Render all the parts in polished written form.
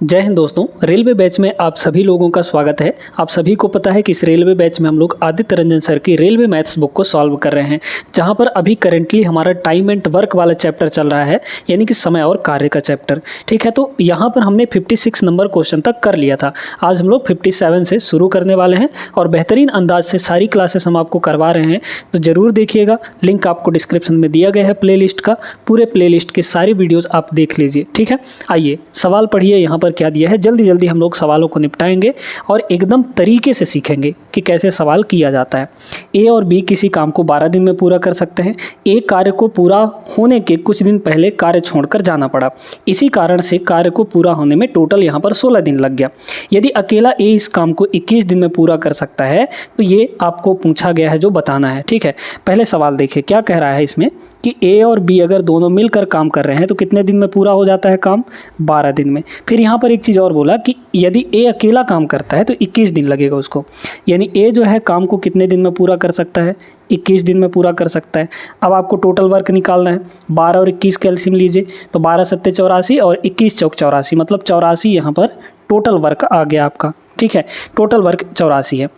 जय हिंद दोस्तों, railway batch में आप सभी लोगों का स्वागत है। आप सभी को पता है कि इस रेलवे बैच में हम लोग आदित्य रंजन सर की रेलवे मैथ्स बुक को सॉल्व कर रहे हैं, जहां पर अभी करेंटली हमारा टाइम एंड वर्क वाला चैप्टर चल रहा है, यानी कि समय और कार्य का चैप्टर। ठीक है, तो यहां पर हमने 56 नंबर क्वेश्चन तक कर लिया था। आज हम लोग 57 से शुरू करने वाले हैं और बेहतरीन अंदाज से सारी क्लासेस हम आपको करवा रहे हैं, तो ज़रूर देखिएगा। लिंक आपको डिस्क्रिप्शन में दिया गया है प्ले लिस्ट का। पूरे प्ले लिस्ट के सारी वीडियोज़ आप देख लीजिए। ठीक है, आइए सवाल पढ़िए। यहाँ पर क्या दिया है, जल्दी जल्दी हम लोग सवालों को निपटाएंगे और एकदम तरीके से सीखेंगे कि कैसे सवाल किया जाता है। ए और बी किसी काम को 12 दिन में पूरा कर सकते हैं। ए कार्य को पूरा होने के कुछ दिन पहले कार्य छोड़कर जाना पड़ा, इसी कारण से कार्य को पूरा होने में टोटल यहाँ पर 16 दिन लग गया। यदि अकेला ए इस काम को 21 दिन में पूरा कर सकता है, तो ये आपको पूछा गया है जो बताना है। ठीक है, पहले सवाल देखिए क्या कह रहा है इसमें कि ए और बी अगर दोनों मिलकर काम कर रहे हैं तो कितने दिन में पूरा हो जाता है काम? 12 दिन में। फिर यहाँ पर एक चीज़ और बोला कि यदि ए अकेला काम करता है तो 21 दिन लगेगा उसको, यानी ए जो है काम को कितने दिन में पूरा कर सकता है? 21 दिन में पूरा कर सकता है। अब आपको टोटल वर्क निकालना है। 12 और 21 का एलसीएम लीजिए, तो 12 सत्ते 84 और 21 चौक 84, मतलब 84 यहाँ पर टोटल वर्क आ गया आपका। ठीक है, टोटल वर्क 84 है।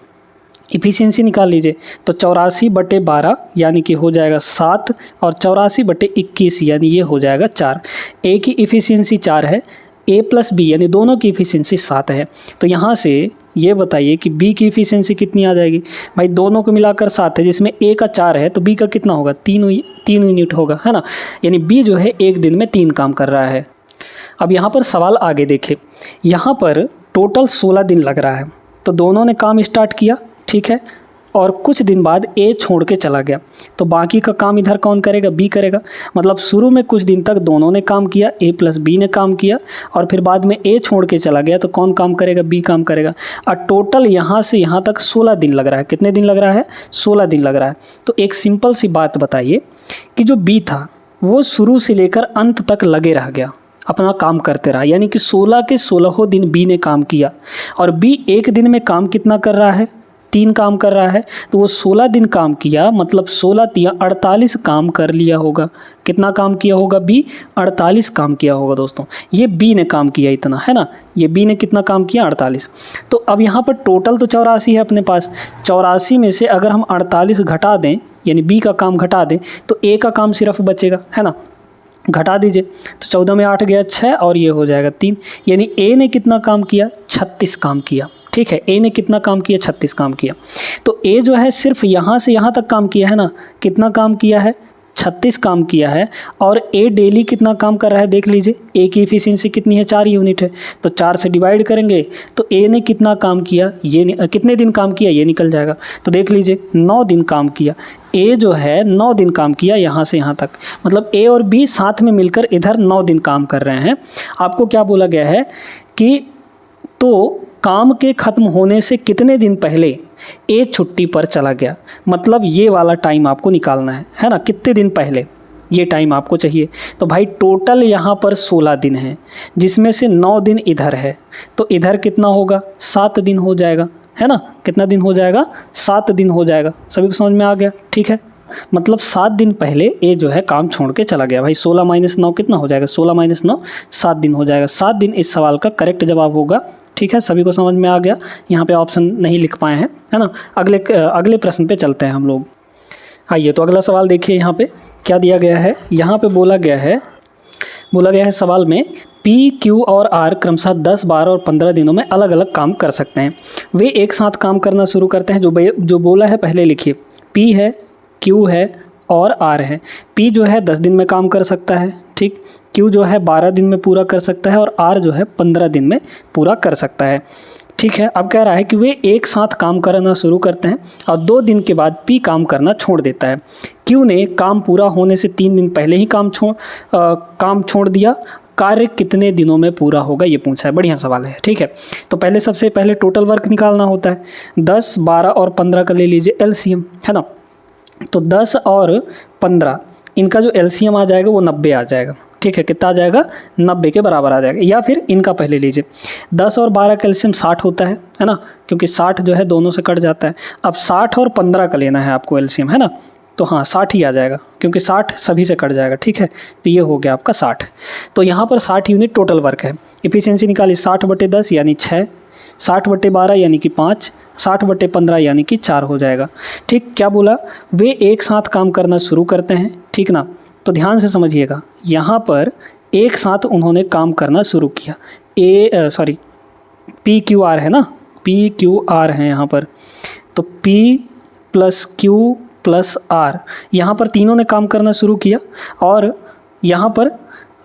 इफ़िशियंसी निकाल लीजिए, तो 84/12 यानी कि हो जाएगा 7 और 84/21 यानी ये हो जाएगा 4। ए की इफ़िशियंसी 4 है, ए प्लस बी यानी दोनों की इफ़िशियंसी 7 है। तो यहाँ से ये बताइए कि बी की इफ़िशियंसी कितनी आ जाएगी? भाई दोनों को मिलाकर 7 है, जिसमें ए का 4 है तो बी का कितना होगा? 3 यूनिट होगा, है ना। यानी बी जो है एक दिन में 3 काम कर रहा है। अब यहाँ पर सवाल आगे देखें, यहाँ पर टोटल 16 दिन लग रहा है, तो दोनों ने काम स्टार्ट किया। ठीक है, और कुछ दिन बाद ए छोड़ के चला गया, तो बाकी का काम इधर कौन करेगा? बी करेगा। मतलब शुरू में कुछ दिन तक दोनों ने काम किया, ए प्लस बी ने काम किया, और फिर बाद में ए छोड़ के चला गया तो कौन काम करेगा? बी काम करेगा। और टोटल यहाँ से यहाँ तक 16 दिन लग रहा है। कितने दिन लग रहा है? 16 दिन लग रहा है। तो एक सिंपल सी बात बताइए कि जो बी था वो शुरू से लेकर अंत तक लगे रह गया, अपना काम करते रहा, यानी कि 16 के 16 दिन बी ने काम किया, और बी एक दिन में काम कितना कर रहा है? 3 काम कर रहा है। तो वो 16 दिन काम किया, मतलब 16 तिया 48 काम कर लिया होगा। कितना काम किया होगा? बी 48 काम किया होगा दोस्तों। ये बी ने काम किया इतना, है ना। ये बी ने कितना काम किया? 48। तो अब यहाँ पर टोटल तो 84 है अपने पास। 84 में से अगर हम 48 घटा दें, यानी बी का काम घटा दें, तो ए का काम सिर्फ बचेगा, है ना। घटा दीजिए, तो 14 में 8 गया 6 और ये हो जाएगा 3, यानी ए ने कितना काम किया? 36 काम किया। ठीक है, ए ने कितना काम किया? 36 काम किया। तो ए जो है सिर्फ यहाँ से यहाँ तक काम किया है ना। कितना काम किया है? 36 काम किया है। और ए डेली कितना काम कर रहा है देख लीजिए। ए की इफ़िशियंसी कितनी है? 4 यूनिट है, तो 4 से डिवाइड करेंगे तो ए ने कितना काम किया? ये कितने दिन काम किया ये निकल जाएगा। तो देख लीजिए 9 दिन काम किया। ए जो है 9 दिन काम किया यहाँ से यहाँ तक, मतलब ए और बी साथ में मिलकर इधर 9 दिन काम कर रहे हैं। आपको क्या बोला गया है कि तो काम के ख़त्म होने से कितने दिन पहले ए छुट्टी पर चला गया, मतलब ये वाला टाइम आपको निकालना है ना। कितने दिन पहले ये टाइम आपको चाहिए। तो भाई टोटल यहाँ पर 16 दिन है, जिसमें से 9 दिन इधर है, तो इधर कितना होगा? 7 दिन हो जाएगा, है ना। कितना दिन हो जाएगा? 7 दिन हो जाएगा। सभी को समझ में आ गया? ठीक है, मतलब 7 दिन पहले ए जो है काम छोड़ के चला गया। भाई 16 - 9 कितना हो जाएगा? 16 - 9 7 दिन हो जाएगा। 7 दिन इस सवाल का करेक्ट जवाब होगा। ठीक है, सभी को समझ में आ गया। यहाँ पे ऑप्शन नहीं लिख पाए हैं, है ना। अगले प्रश्न पे चलते हैं हम लोग। आइए, तो अगला सवाल देखिए यहाँ पे क्या दिया गया है। यहाँ पे बोला गया है सवाल में पी, क्यू और आर क्रमशः 10, 12 और 15 दिनों में अलग अलग काम कर सकते हैं। वे एक साथ काम करना शुरू करते हैं। जो बोला है पहले लिखिए। पी है, क्यू है और आर है। पी जो है 10 दिन में काम कर सकता है, ठीक। क्यू जो है 12 दिन में पूरा कर सकता है और आर जो है 15 दिन में पूरा कर सकता है। ठीक है, अब कह रहा है कि वे एक साथ काम करना शुरू करते हैं और 2 दिन के बाद पी काम करना छोड़ देता है। क्यू ने काम पूरा होने से 3 दिन पहले ही काम छोड़ दिया। कार्य कितने दिनों में पूरा होगा ये पूछा है। बढ़िया सवाल है। ठीक है, तो सबसे पहले टोटल वर्क निकालना होता है। 10, 12 और 15 का ले लीजिए एलसीएम, है ना। तो 10 और 15 इनका जो एलसीएम आ जाएगा वो 90 आ जाएगा। ठीक है, कितना आ जाएगा? 90 के बराबर आ जाएगा। या फिर इनका पहले लीजिए, 10 और 12 का एलसीएम 60 होता है ना, क्योंकि 60 जो है दोनों से कट जाता है। अब 60 और 15 का लेना है आपको एलसीएम, है ना। तो हाँ 60 ही आ जाएगा, क्योंकि 60 सभी से कट जाएगा, ठीक है। तो ये हो गया आपका 60। तो यहाँ पर 60 यूनिट टोटल वर्क है। इफिशियंसी निकाली 60/10 यानी 6, 60/12 यानी कि 5, 60/15 यानी कि 4 हो जाएगा। ठीक, क्या बोला, वे एक साथ काम करना शुरू करते हैं, ठीक ना। तो ध्यान से समझिएगा, यहाँ पर एक साथ उन्होंने काम करना शुरू किया। PQR है ना, PQR है यहाँ पर। तो P + Q + R, यहाँ पर तीनों ने काम करना शुरू किया, और यहाँ पर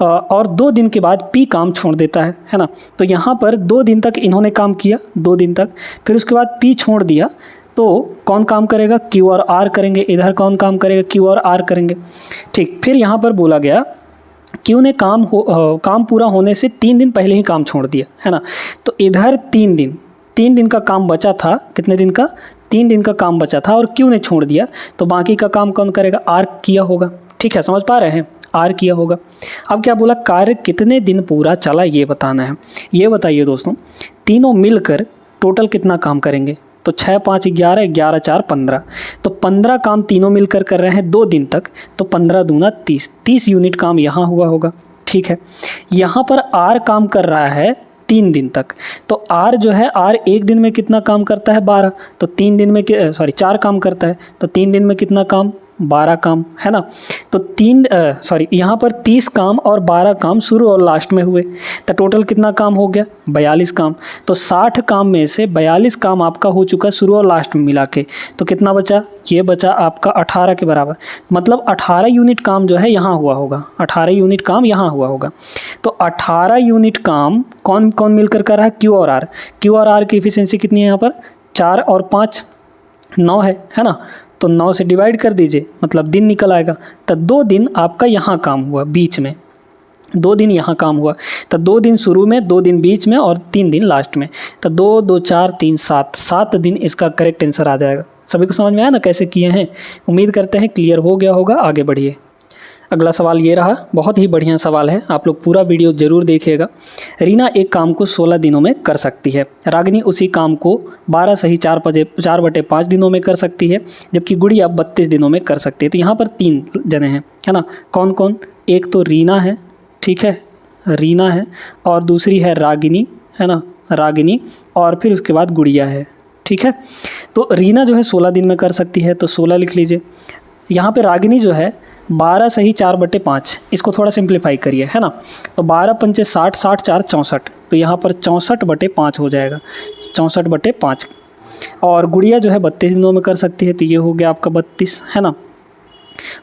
और 2 दिन के बाद P काम छोड़ देता है ना। तो यहाँ पर 2 दिन तक इन्होंने काम किया, 2 दिन तक, फिर उसके बाद P छोड़ दिया। तो कौन काम करेगा, Q और R करेंगे। इधर कौन काम करेगा, Q और R करेंगे। ठीक, फिर यहाँ पर बोला गया Q ने काम पूरा होने से 3 दिन पहले ही काम छोड़ दिया, है ना। तो इधर 3 दिन का काम बचा था। कितने दिन का, 3 दिन का काम बचा था, और Q ने छोड़ दिया। तो बाकी का काम कौन करेगा, R किया होगा। ठीक है, समझ पा रहे हैं, R किया होगा। अब क्या बोला, कार्य कितने दिन पूरा चला ये बताना है। ये बताइए दोस्तों, तीनों मिलकर टोटल कितना काम करेंगे। तो 6 × 5 = 11, 11 × 4 = 15। तो 15 काम तीनों मिलकर कर रहे हैं 2 दिन तक। तो 15 दूना 30, 30 यूनिट काम यहाँ हुआ होगा। ठीक है, यहाँ पर R काम कर रहा है 3 दिन तक। तो R जो है, R एक दिन में कितना काम करता है, 12। तो 3 दिन में 4 काम करता है। तो 3 दिन में कितना काम, 12 काम, है ना। तो यहाँ पर 30 काम और 12 काम शुरू और लास्ट में हुए। तो टोटल कितना काम हो गया, 42 काम। तो 60 काम में से 42 काम आपका हो चुका शुरू और लास्ट में मिला के। तो कितना बचा, ये बचा आपका 18 के बराबर। मतलब 18 यूनिट काम जो है यहाँ हुआ होगा, 18 यूनिट काम यहाँ हुआ होगा। तो 18 यूनिट काम कौन कौन मिलकर कर रहा है, Q और R। Q और R की एफिशिएंसी कितनी है यहाँ पर, 4 और 5 9 है ना। तो 9 से डिवाइड कर दीजिए, मतलब दिन निकल आएगा। तो 2 दिन आपका यहाँ काम हुआ, बीच में 2 दिन यहाँ काम हुआ। तो 2 दिन शुरू में, 2 दिन बीच में, और 3 दिन लास्ट में। तो 2 2 4 3 7 दिन इसका करेक्ट आंसर आ जाएगा। सभी को समझ में आया ना कैसे किए हैं। उम्मीद करते हैं क्लियर हो गया होगा। आगे बढ़िए। अगला सवाल ये रहा, बहुत ही बढ़िया सवाल है, आप लोग पूरा वीडियो ज़रूर देखिएगा। रीना एक काम को 16 दिनों में कर सकती है, रागिनी उसी काम को 12 सही 4/5 दिनों में कर सकती है, जबकि गुड़िया 32 दिनों में कर सकती है। तो यहाँ पर 3 जने हैं, है ना। कौन कौन, एक तो रीना है, ठीक है, रीना है, और दूसरी है रागिनी, है ना, रागिनी, और फिर उसके बाद गुड़िया है, ठीक है। तो रीना जो है 16 दिन में कर सकती है, तो 16 लिख लीजिए। यहाँ पे रागिनी जो है 12 सही 4/5, इसको थोड़ा सिंप्लीफाई करिए, है ना। तो 12 × 5 = 60, 60 × 4 = 64। तो यहाँ पर 64/5 हो जाएगा, 64/5। और गुड़िया जो है 32 दिनों में कर सकती है, तो ये हो गया आपका 32, है ना।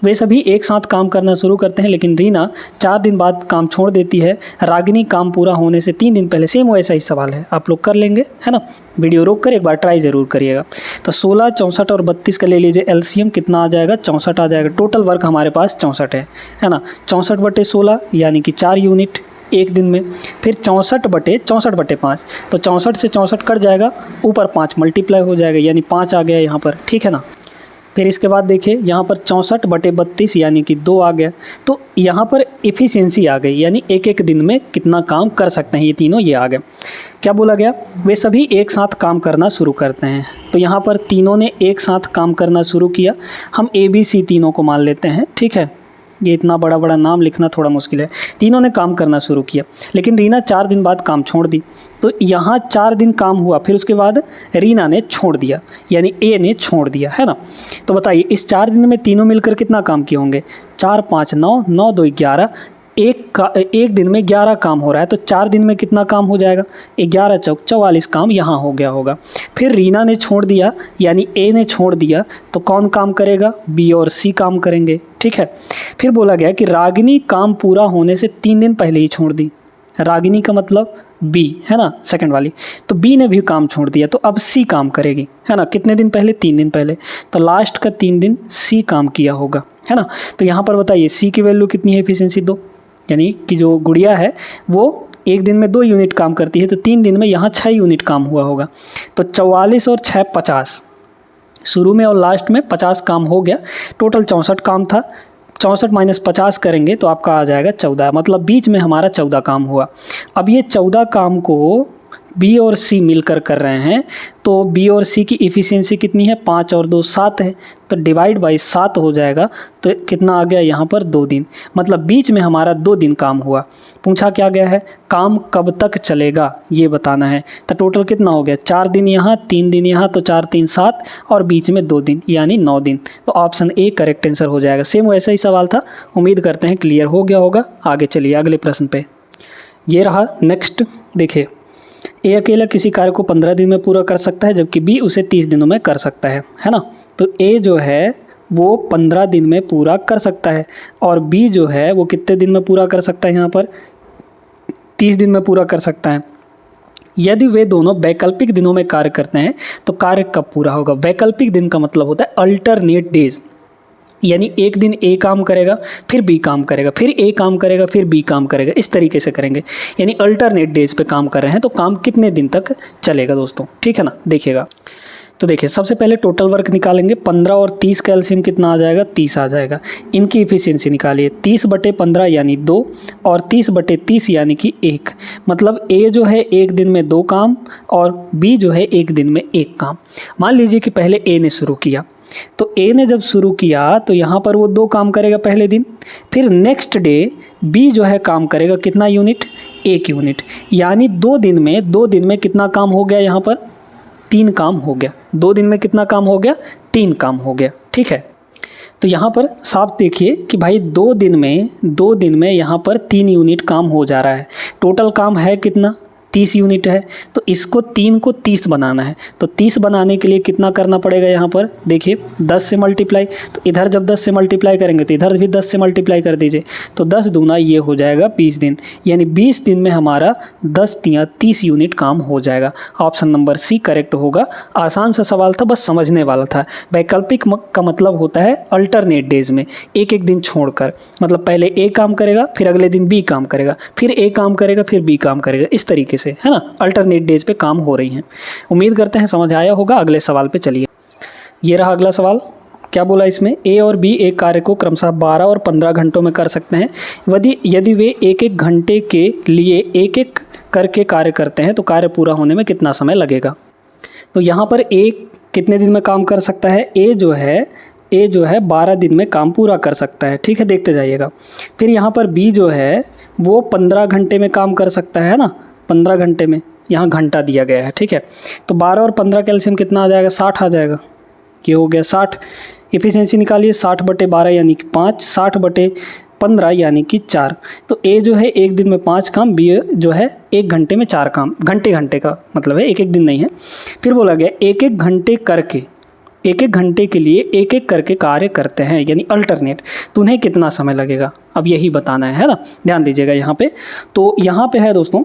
वे सभी एक साथ काम करना शुरू करते हैं, लेकिन रीना 4 दिन बाद काम छोड़ देती है। रागिनी काम पूरा होने से 3 दिन पहले। सेम वैसा ही सवाल है, आप लोग कर लेंगे, है ना। वीडियो रोक कर एक बार ट्राई ज़रूर करिएगा। तो 16, 64 और 32 का ले लीजिए एलसीएम, कितना आ जाएगा, 64 आ जाएगा। टोटल वर्क हमारे पास 64 है ना। 64/16 यानी कि 4 यूनिट एक दिन में। फिर 64/5, तो 64 से 64 कट जाएगा, ऊपर 5 मल्टीप्लाई हो जाएगा, यानी 5 आ गया यहाँ पर, ठीक है ना। फिर इसके बाद देखिए यहाँ पर 64/32 यानी कि 2 आ गया। तो यहाँ पर एफिशिएंसी आ गई, यानी एक एक दिन में कितना काम कर सकते हैं, ये तीनों ये आ गए। क्या बोला गया, वे सभी एक साथ काम करना शुरू करते हैं। तो यहाँ पर तीनों ने एक साथ काम करना शुरू किया। हम ABC तीनों को मान लेते हैं, ठीक है। ये इतना बड़ा बड़ा नाम लिखना थोड़ा मुश्किल है। तीनों ने काम करना शुरू किया, लेकिन रीना 4 दिन बाद काम छोड़ दी। तो यहाँ 4 दिन काम हुआ, फिर उसके बाद रीना ने छोड़ दिया, यानी ए ने छोड़ दिया, है ना। तो बताइए इस 4 दिन में तीनों मिलकर कितना काम किए होंगे, 4 × 5 = 9, 9 × 2 = 11। एक दिन में 11 काम हो रहा है, तो 4 दिन में कितना काम हो जाएगा, 11 × 4 = 44 काम यहाँ हो गया होगा। फिर रीना ने छोड़ दिया, यानी ए ने छोड़ दिया, तो कौन काम करेगा, बी और सी काम करेंगे, ठीक है। फिर बोला गया कि रागिनी काम पूरा होने से 3 दिन पहले ही छोड़ दी। रागिनी का मतलब बी, है ना, सेकंड वाली। तो बी ने भी काम छोड़ दिया, तो अब सी काम करेगी, है ना। कितने दिन पहले, 3 दिन पहले। तो लास्ट का 3 दिन सी काम किया होगा, है ना। तो यहाँ पर बताइए सी की वैल्यू कितनी है, एफिशिएंसी 2, यानी कि जो गुड़िया है वो एक दिन में 2 यूनिट काम करती है, तो 3 दिन में यहाँ 6 यूनिट काम हुआ होगा। तो 44 और 6 = 50, शुरू में और लास्ट में 50 काम हो गया। टोटल 64 काम था, 64 - 50 करेंगे तो आपका आ जाएगा 14, मतलब बीच में हमारा 14 काम हुआ। अब ये 14 काम को बी और सी मिलकर कर रहे हैं, तो बी और सी की इफ़िशियंसी कितनी है, 5 और 2 7 है, तो डिवाइड बाई 7 हो जाएगा। तो कितना आ गया यहाँ पर 2 दिन, मतलब बीच में हमारा 2 दिन काम हुआ। पूछा क्या गया है, काम कब तक चलेगा ये बताना है। तो टोटल कितना हो गया, 4 दिन यहाँ, 3 दिन यहाँ, तो 4 3 7 और बीच में 2 दिन यानी 9 दिन। तो ऑप्शन ए करेक्ट आंसर हो जाएगा। सेम वैसा ही सवाल था, उम्मीद करते हैं क्लियर हो गया होगा। आगे चलिए अगले प्रश्न पे। ये रहा नेक्स्ट, देखिए ए अकेला किसी कार्य को 15 दिन में पूरा कर सकता है, जबकि बी उसे 30 दिनों में कर सकता है ना। तो ए जो है वो 15 दिन में पूरा कर सकता है और बी जो है वो कितने दिन में पूरा कर सकता है, यहाँ पर 30 दिन में पूरा कर सकता है। यदि वे दोनों वैकल्पिक दिनों में कार्य करते हैं तो कार्य कब पूरा होगा। वैकल्पिक दिन का मतलब होता है अल्टरनेट डेज, यानी एक दिन ए काम करेगा फिर बी काम करेगा, फिर ए काम करेगा फिर बी काम करेगा, इस तरीके से करेंगे, यानी अल्टरनेट डेज पे काम कर रहे हैं। तो काम कितने दिन तक चलेगा दोस्तों, ठीक है ना। देखिएगा, तो देखिए सबसे पहले टोटल वर्क निकालेंगे। 15 और 30 का एलसीएम कितना आ जाएगा, 30 आ जाएगा। इनकी इफिशियंसी निकालिए, 30/15 यानी 2 और 30/30 यानी कि 1। मतलब ए जो है एक दिन में 2 काम और बी जो है एक दिन में 1 काम। मान लीजिए कि पहले ए ने शुरू किया, तो ए ने जब शुरू किया तो यहाँ पर वो 2 काम करेगा पहले दिन, फिर नेक्स्ट डे बी जो है काम करेगा कितना यूनिट, 1 यूनिट, यानी 2 दिन में कितना काम हो गया, यहाँ पर 3 काम हो गया। 2 दिन में कितना काम हो गया, 3 काम हो गया, ठीक है। तो यहाँ पर साफ देखिए कि भाई 2 दिन में यहाँ पर 3 यूनिट काम हो जा रहा है। टोटल काम है कितना, 30 यूनिट है, तो इसको 3 को 30 बनाना है। तो 30 बनाने के लिए कितना करना पड़ेगा, यहाँ पर देखिए 10 से मल्टीप्लाई, तो इधर जब 10 से मल्टीप्लाई करेंगे तो इधर भी 10 से मल्टीप्लाई कर दीजिए, तो 10 दूना ये हो जाएगा 20 दिन, यानी 20 दिन में हमारा 10 तियाँ 30 यूनिट काम हो जाएगा। ऑप्शन नंबर सी करेक्ट होगा। आसान सा सवाल था, बस समझने वाला था। वैकल्पिक का मतलब होता है अल्टरनेट डेज में, एक एक दिन छोड़कर, मतलब पहले ए काम करेगा फिर अगले दिन बी काम करेगा, फिर ए काम करेगा फिर बी काम करेगा, इस तरीके से, है ना। अल्टरनेट डेज पे काम हो रही हैं। उम्मीद करते हैं समझ आया होगा। अगले सवाल पे चलिए। ये रहा अगला सवाल। क्या बोला इसमें, ए और बी एक कार्य को क्रमशः 12 और 15 घंटों में कर सकते हैं। यदि वे एक एक घंटे के लिए एक एक करके कार्य करते हैं तो कार्य पूरा होने में कितना समय लगेगा। तो यहाँ पर ए कितने दिन में काम कर सकता है, ए जो है 12 दिन में काम पूरा कर सकता है, ठीक है, देखते जाइएगा। फिर यहाँ पर बी जो है वो 15 घंटे में काम कर सकता है ना, 15 घंटे में, यहाँ घंटा दिया गया है, ठीक है। तो 12 और 15 का एलसीएम कितना आ जाएगा, 60 आ जाएगा। ये हो गया 60। इफिशियंसी निकालिए, 60/12 यानी कि 5, 60/15 यानी कि 4। तो ए जो है एक दिन में 5 काम, बी जो है 1 घंटे में 4 काम। घंटे का मतलब है, एक एक दिन नहीं है। फिर बोला गया एक एक घंटे के लिए एक एक करके कार्य करते हैं, यानी अल्टरनेट, तो उन्हें कितना समय लगेगा, अब यही बताना है ना। ध्यान दीजिएगा यहाँ पे। तो यहाँ पे है दोस्तों,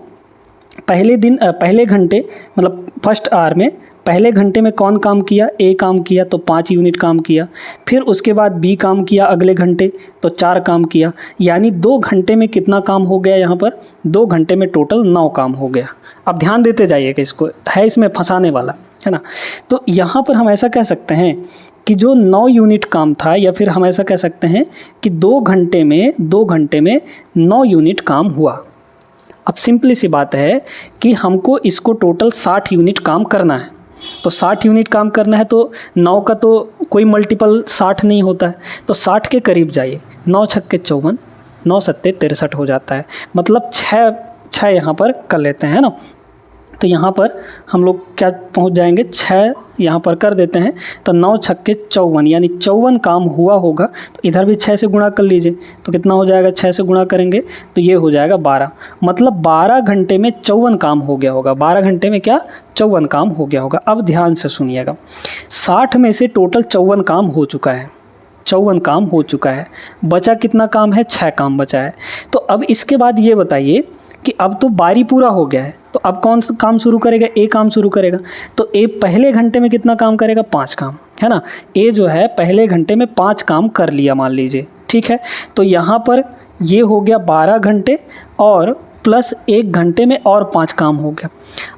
पहले घंटे मतलब फर्स्ट आवर में पहले घंटे में कौन काम किया, ए काम किया तो 5 यूनिट काम किया। फिर उसके बाद बी काम किया अगले घंटे तो 4 काम किया, यानी 2 घंटे में कितना काम हो गया, यहाँ पर 2 घंटे में टोटल 9 काम हो गया। अब ध्यान देते जाइएगा, इसको है इसमें फंसाने वाला, है ना। तो यहाँ पर हम ऐसा कह सकते हैं कि जो 9 यूनिट काम था, या फिर हम ऐसा कह सकते हैं कि 2 घंटे में 9 यूनिट काम हुआ। अब सिंपली सी बात है कि हमको इसको टोटल 60 यूनिट काम करना है। तो 60 यूनिट काम करना है तो 9 का तो कोई मल्टीपल 60 नहीं होता है, तो 60 के करीब जाइए। 9 छक्के 54, 9 सत्ते 63 हो जाता है, मतलब 6 यहाँ पर कर लेते हैं ना। तो यहाँ पर हम लोग क्या पहुँच जाएंगे, 6 यहाँ पर कर देते हैं, तो 9 छक्के 54 यानी 54 काम हुआ होगा। तो इधर भी 6 से गुणा कर लीजिए, तो कितना हो जाएगा, 6 से गुणा करेंगे तो ये हो जाएगा 12, मतलब 12 घंटे में 54 काम हो गया होगा। 12 घंटे में क्या, 54 काम हो गया होगा। अब ध्यान से सुनिएगा, 60 में से टोटल 54 काम हो चुका है, 54 काम हो चुका है, बचा कितना काम है, 6 काम बचा है। तो अब इसके बाद ये बताइए कि अब तो बारी पूरा हो गया है, तो अब कौन सा काम शुरू करेगा, ए काम शुरू करेगा। तो ए पहले घंटे में कितना काम करेगा, 5 काम, है ना। ए जो है पहले घंटे में 5 काम कर लिया मान लीजिए, ठीक है। तो यहाँ पर ये हो गया 12 घंटे और प्लस 1 घंटे में और 5 काम हो गया।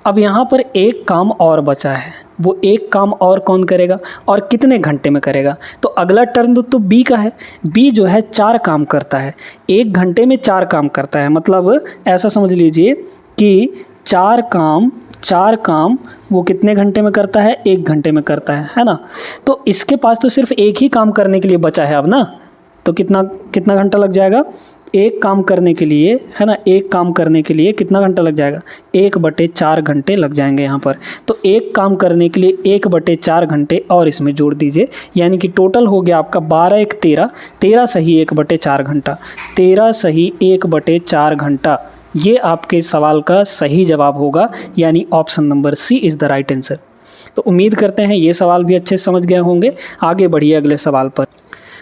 अब यहाँ पर 1 काम और बचा है, वो 1 काम और कौन करेगा और कितने घंटे में करेगा। तो अगला टर्न तो बी का है। बी जो है 4 काम करता है, 1 घंटे में 4 काम करता है, मतलब ऐसा समझ लीजिए कि 4 काम 4 काम वो कितने घंटे में करता है, 1 घंटे में करता है ना। तो इसके पास तो सिर्फ एक ही काम करने के लिए बचा है अब ना, तो कितना कितना घंटा लग जाएगा, एक काम करने के लिए, है ना, एक काम करने के लिए कितना घंटा लग जाएगा, 1/4 घंटे लग जाएंगे यहाँ पर। तो एक काम करने के लिए 1/4 घंटे और इसमें जोड़ दीजिए, यानी कि टोटल हो गया आपका 12 1 13, 13 सही 1/4 घंटा, 13 सही 1/4 घंटा। ये आपके सवाल का सही जवाब होगा, यानी option number C is the right answer. तो उम्मीद करते हैं ये सवाल भी अच्छे से समझ गए होंगे। आगे बढ़िए अगले सवाल पर।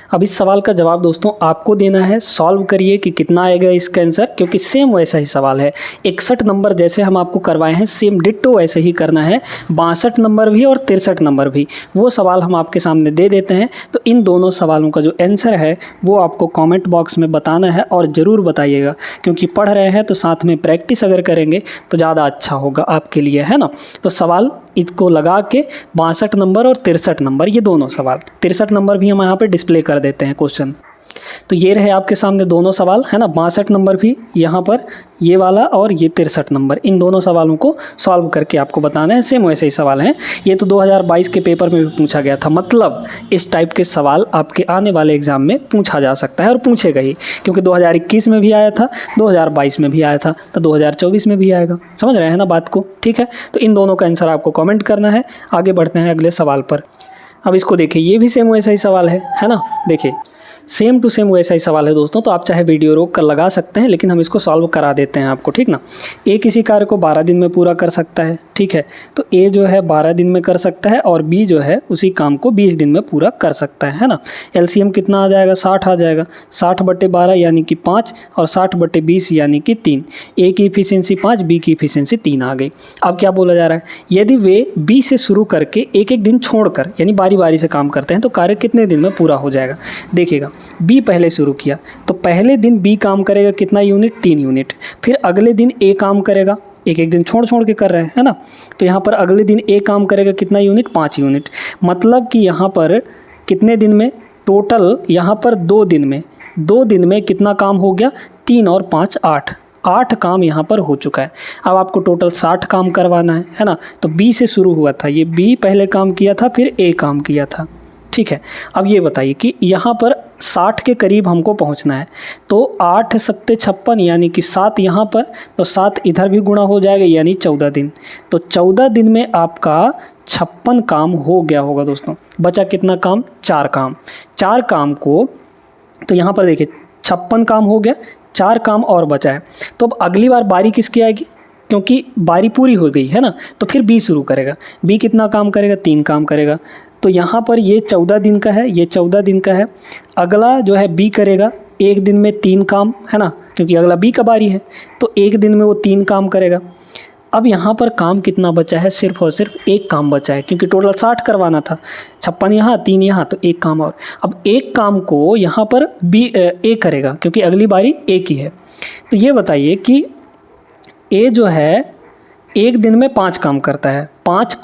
अब इस सवाल का जवाब दोस्तों आपको देना है, सॉल्व करिए कि कितना आएगा इसका आंसर, क्योंकि सेम वैसा ही सवाल है। 61 नंबर जैसे हम आपको करवाए हैं सेम डिट्टो वैसे ही करना है, 62 नंबर भी और 63 नंबर भी, वो सवाल हम आपके सामने दे देते हैं। तो इन दोनों सवालों का जो आंसर है वो आपको कमेंट बॉक्स में बताना है और ज़रूर बताइएगा, क्योंकि पढ़ रहे हैं तो साथ में प्रैक्टिस अगर करेंगे तो ज़्यादा अच्छा होगा आपके लिए, है ना। तो सवाल इसको लगा के 62 नंबर और 63 नंबर, ये दोनों सवाल, 63 नंबर भी हम यहाँ पे डिस्प्ले कर देते हैं क्वेश्चन। तो ये रहे आपके सामने दोनों सवाल, है ना, 62 नंबर भी यहाँ पर, ये वाला और ये 63 नंबर, इन दोनों सवालों को सॉल्व करके आपको बताना है। सेम वैसे ही सवाल हैं, ये तो 2022 के पेपर में भी पूछा गया था। मतलब इस टाइप के सवाल आपके आने वाले एग्जाम में पूछा जा सकता है और पूछेगा ही, क्योंकि 2021 में भी आया था, 2022 में भी आया था, तो 2024 में भी आएगा। समझ रहे हैं ना बात को, ठीक है। तो इन दोनों का आंसर आपको कमेंट करना है। आगे बढ़ते हैं अगले सवाल पर। अब इसको देखिए, ये भी सेम वैसा ही सवाल है ना। देखिए सेम टू सेम वैसा ही सवाल है दोस्तों, तो आप चाहे वीडियो रोक कर लगा सकते हैं, लेकिन हम इसको सॉल्व करा देते हैं आपको, ठीक ना। ए किसी कार्य को 12 दिन में पूरा कर सकता है, ठीक है। तो ए जो है 12 दिन में कर सकता है और बी जो है उसी काम को 20 दिन में पूरा कर सकता है ना। एलसीएम कितना आ जाएगा, 60 आ जाएगा, 60/12 यानी कि 5 और 60/20 यानी कि 3। ए की इफिशियंसी 5, बी की इफिशियंसी 3 आ गई। अब क्या बोला जा रहा है, यदि वे बी से शुरू करके एक एक दिन छोड़कर यानी बारी बारी से काम करते हैं तो कार्य कितने दिन में पूरा हो जाएगा। देखिएगा, बी पहले शुरू किया तो पहले दिन बी काम करेगा कितना यूनिट, 3 यूनिट। फिर अगले दिन ए काम करेगा, एक एक दिन छोड़ छोड़ के कर रहे हैं, है ना। तो यहाँ पर अगले दिन ए काम करेगा कितना यूनिट, 5 यूनिट। मतलब कि यहाँ पर कितने दिन में, टोटल यहाँ पर 2 दिन में, 2 दिन में कितना काम हो गया, 3 और 5 8, 8 काम यहाँ पर हो चुका है। अब आपको टोटल 60 काम करवाना है ना। तो बी से शुरू हुआ था, ये बी पहले काम किया था, फिर ए काम किया था, ठीक है। अब ये बताइए कि यहाँ पर 60 के करीब हमको पहुँचना है, तो 8 सत्ते 56 यानी कि 7 यहाँ पर, तो 7 इधर भी गुणा हो जाएगा यानी 14 दिन। तो 14 दिन में आपका 56 काम हो गया होगा दोस्तों। बचा कितना काम, 4 काम। 4 काम को, तो यहाँ पर देखिए 56 काम हो गया, 4 काम और बचा है। तो अब अगली बार बारी किसकी आएगी, क्योंकि बारी पूरी हो गई है ना, तो फिर बी शुरू करेगा। बी कितना काम करेगा, 3 काम करेगा। तो यहाँ पर ये 14 दिन का है, ये 14 दिन का है। अगला जो है बी करेगा, एक दिन में 3 काम, है ना, क्योंकि अगला बी का बारी है, तो एक दिन में वो 3 काम करेगा। अब यहाँ पर काम कितना बचा है, सिर्फ और सिर्फ एक काम बचा है, क्योंकि टोटल 60 करवाना था, 56 यहाँ 3 यहाँ, तो एक काम और। अब एक काम को यहाँ पर बी ए करेगा, क्योंकि अगली बारी ए की है। तो ये बताइए कि ए जो है एक दिन में 5 काम करता है, 5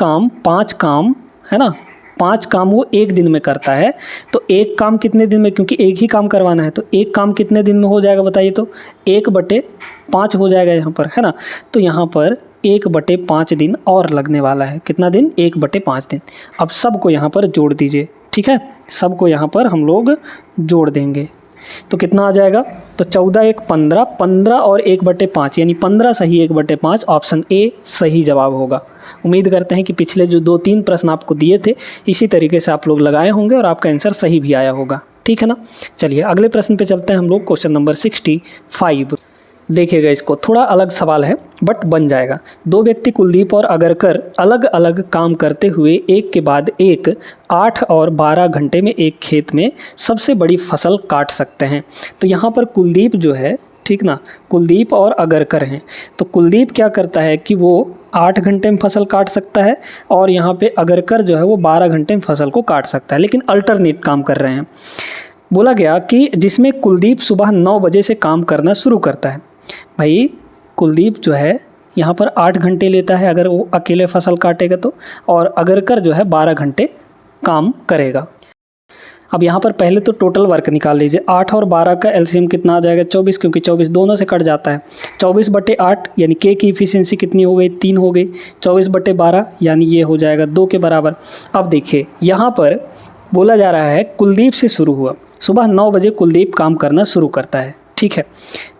काम, है ना, 5 काम वो एक दिन में करता है। तो एक काम कितने दिन में, क्योंकि एक ही काम करवाना है, तो एक काम कितने दिन में हो जाएगा बताइए। तो 1/5 हो जाएगा यहाँ पर, है ना। तो यहाँ पर 1/5 दिन और लगने वाला है। कितना दिन, 1/5 दिन। अब सबको यहाँ पर जोड़ दीजिए, ठीक है, सबको यहाँ पर हम लोग जोड़ देंगे तो कितना आ जाएगा। तो 14 1 15, 15 और 1/5 यानी 15 सही 1/5, ऑप्शन ए सही जवाब होगा। उम्मीद करते हैं कि पिछले जो 2-3 प्रश्न आपको दिए थे इसी तरीके से आप लोग लगाए होंगे और आपका आंसर सही भी आया होगा, ठीक है ना। चलिए अगले प्रश्न पे चलते हैं हम लोग, क्वेश्चन नंबर 65। देखिएगा, इसको थोड़ा अलग सवाल है बट बन जाएगा। 2 व्यक्ति कुलदीप और अगरकर अलग अलग काम करते हुए एक के बाद एक 8 और 12 घंटे में एक खेत में सबसे बड़ी फसल काट सकते हैं। तो यहाँ पर कुलदीप जो है, ठीक ना, कुलदीप और अगरकर हैं। तो कुलदीप क्या करता है कि वो 8 घंटे में फसल काट सकता है और यहाँ पे अगरकर जो है वो 12 घंटे में फसल को काट सकता है, लेकिन अल्टरनेट काम कर रहे हैं। बोला गया कि जिसमें कुलदीप सुबह 9 बजे से काम करना शुरू करता है। भाई कुलदीप जो है यहाँ पर 8 घंटे लेता है अगर वो अकेले फसल काटेगा तो, और अगरकर जो है 12 घंटे काम करेगा। अब यहाँ पर पहले तो टोटल वर्क निकाल लीजिए। 8 और 12 का एलसीएम कितना आ जाएगा? 24, क्योंकि 24 दोनों से कट जाता है। 24/8 यानी के की इफिशियंसी कितनी हो गई? 3 हो गई। 24/12 यानी ये हो जाएगा 2 के बराबर। अब देखिए यहाँ पर बोला जा रहा है कुलदीप से शुरू हुआ। सुबह 9 बजे कुलदीप काम करना शुरू करता है, ठीक है।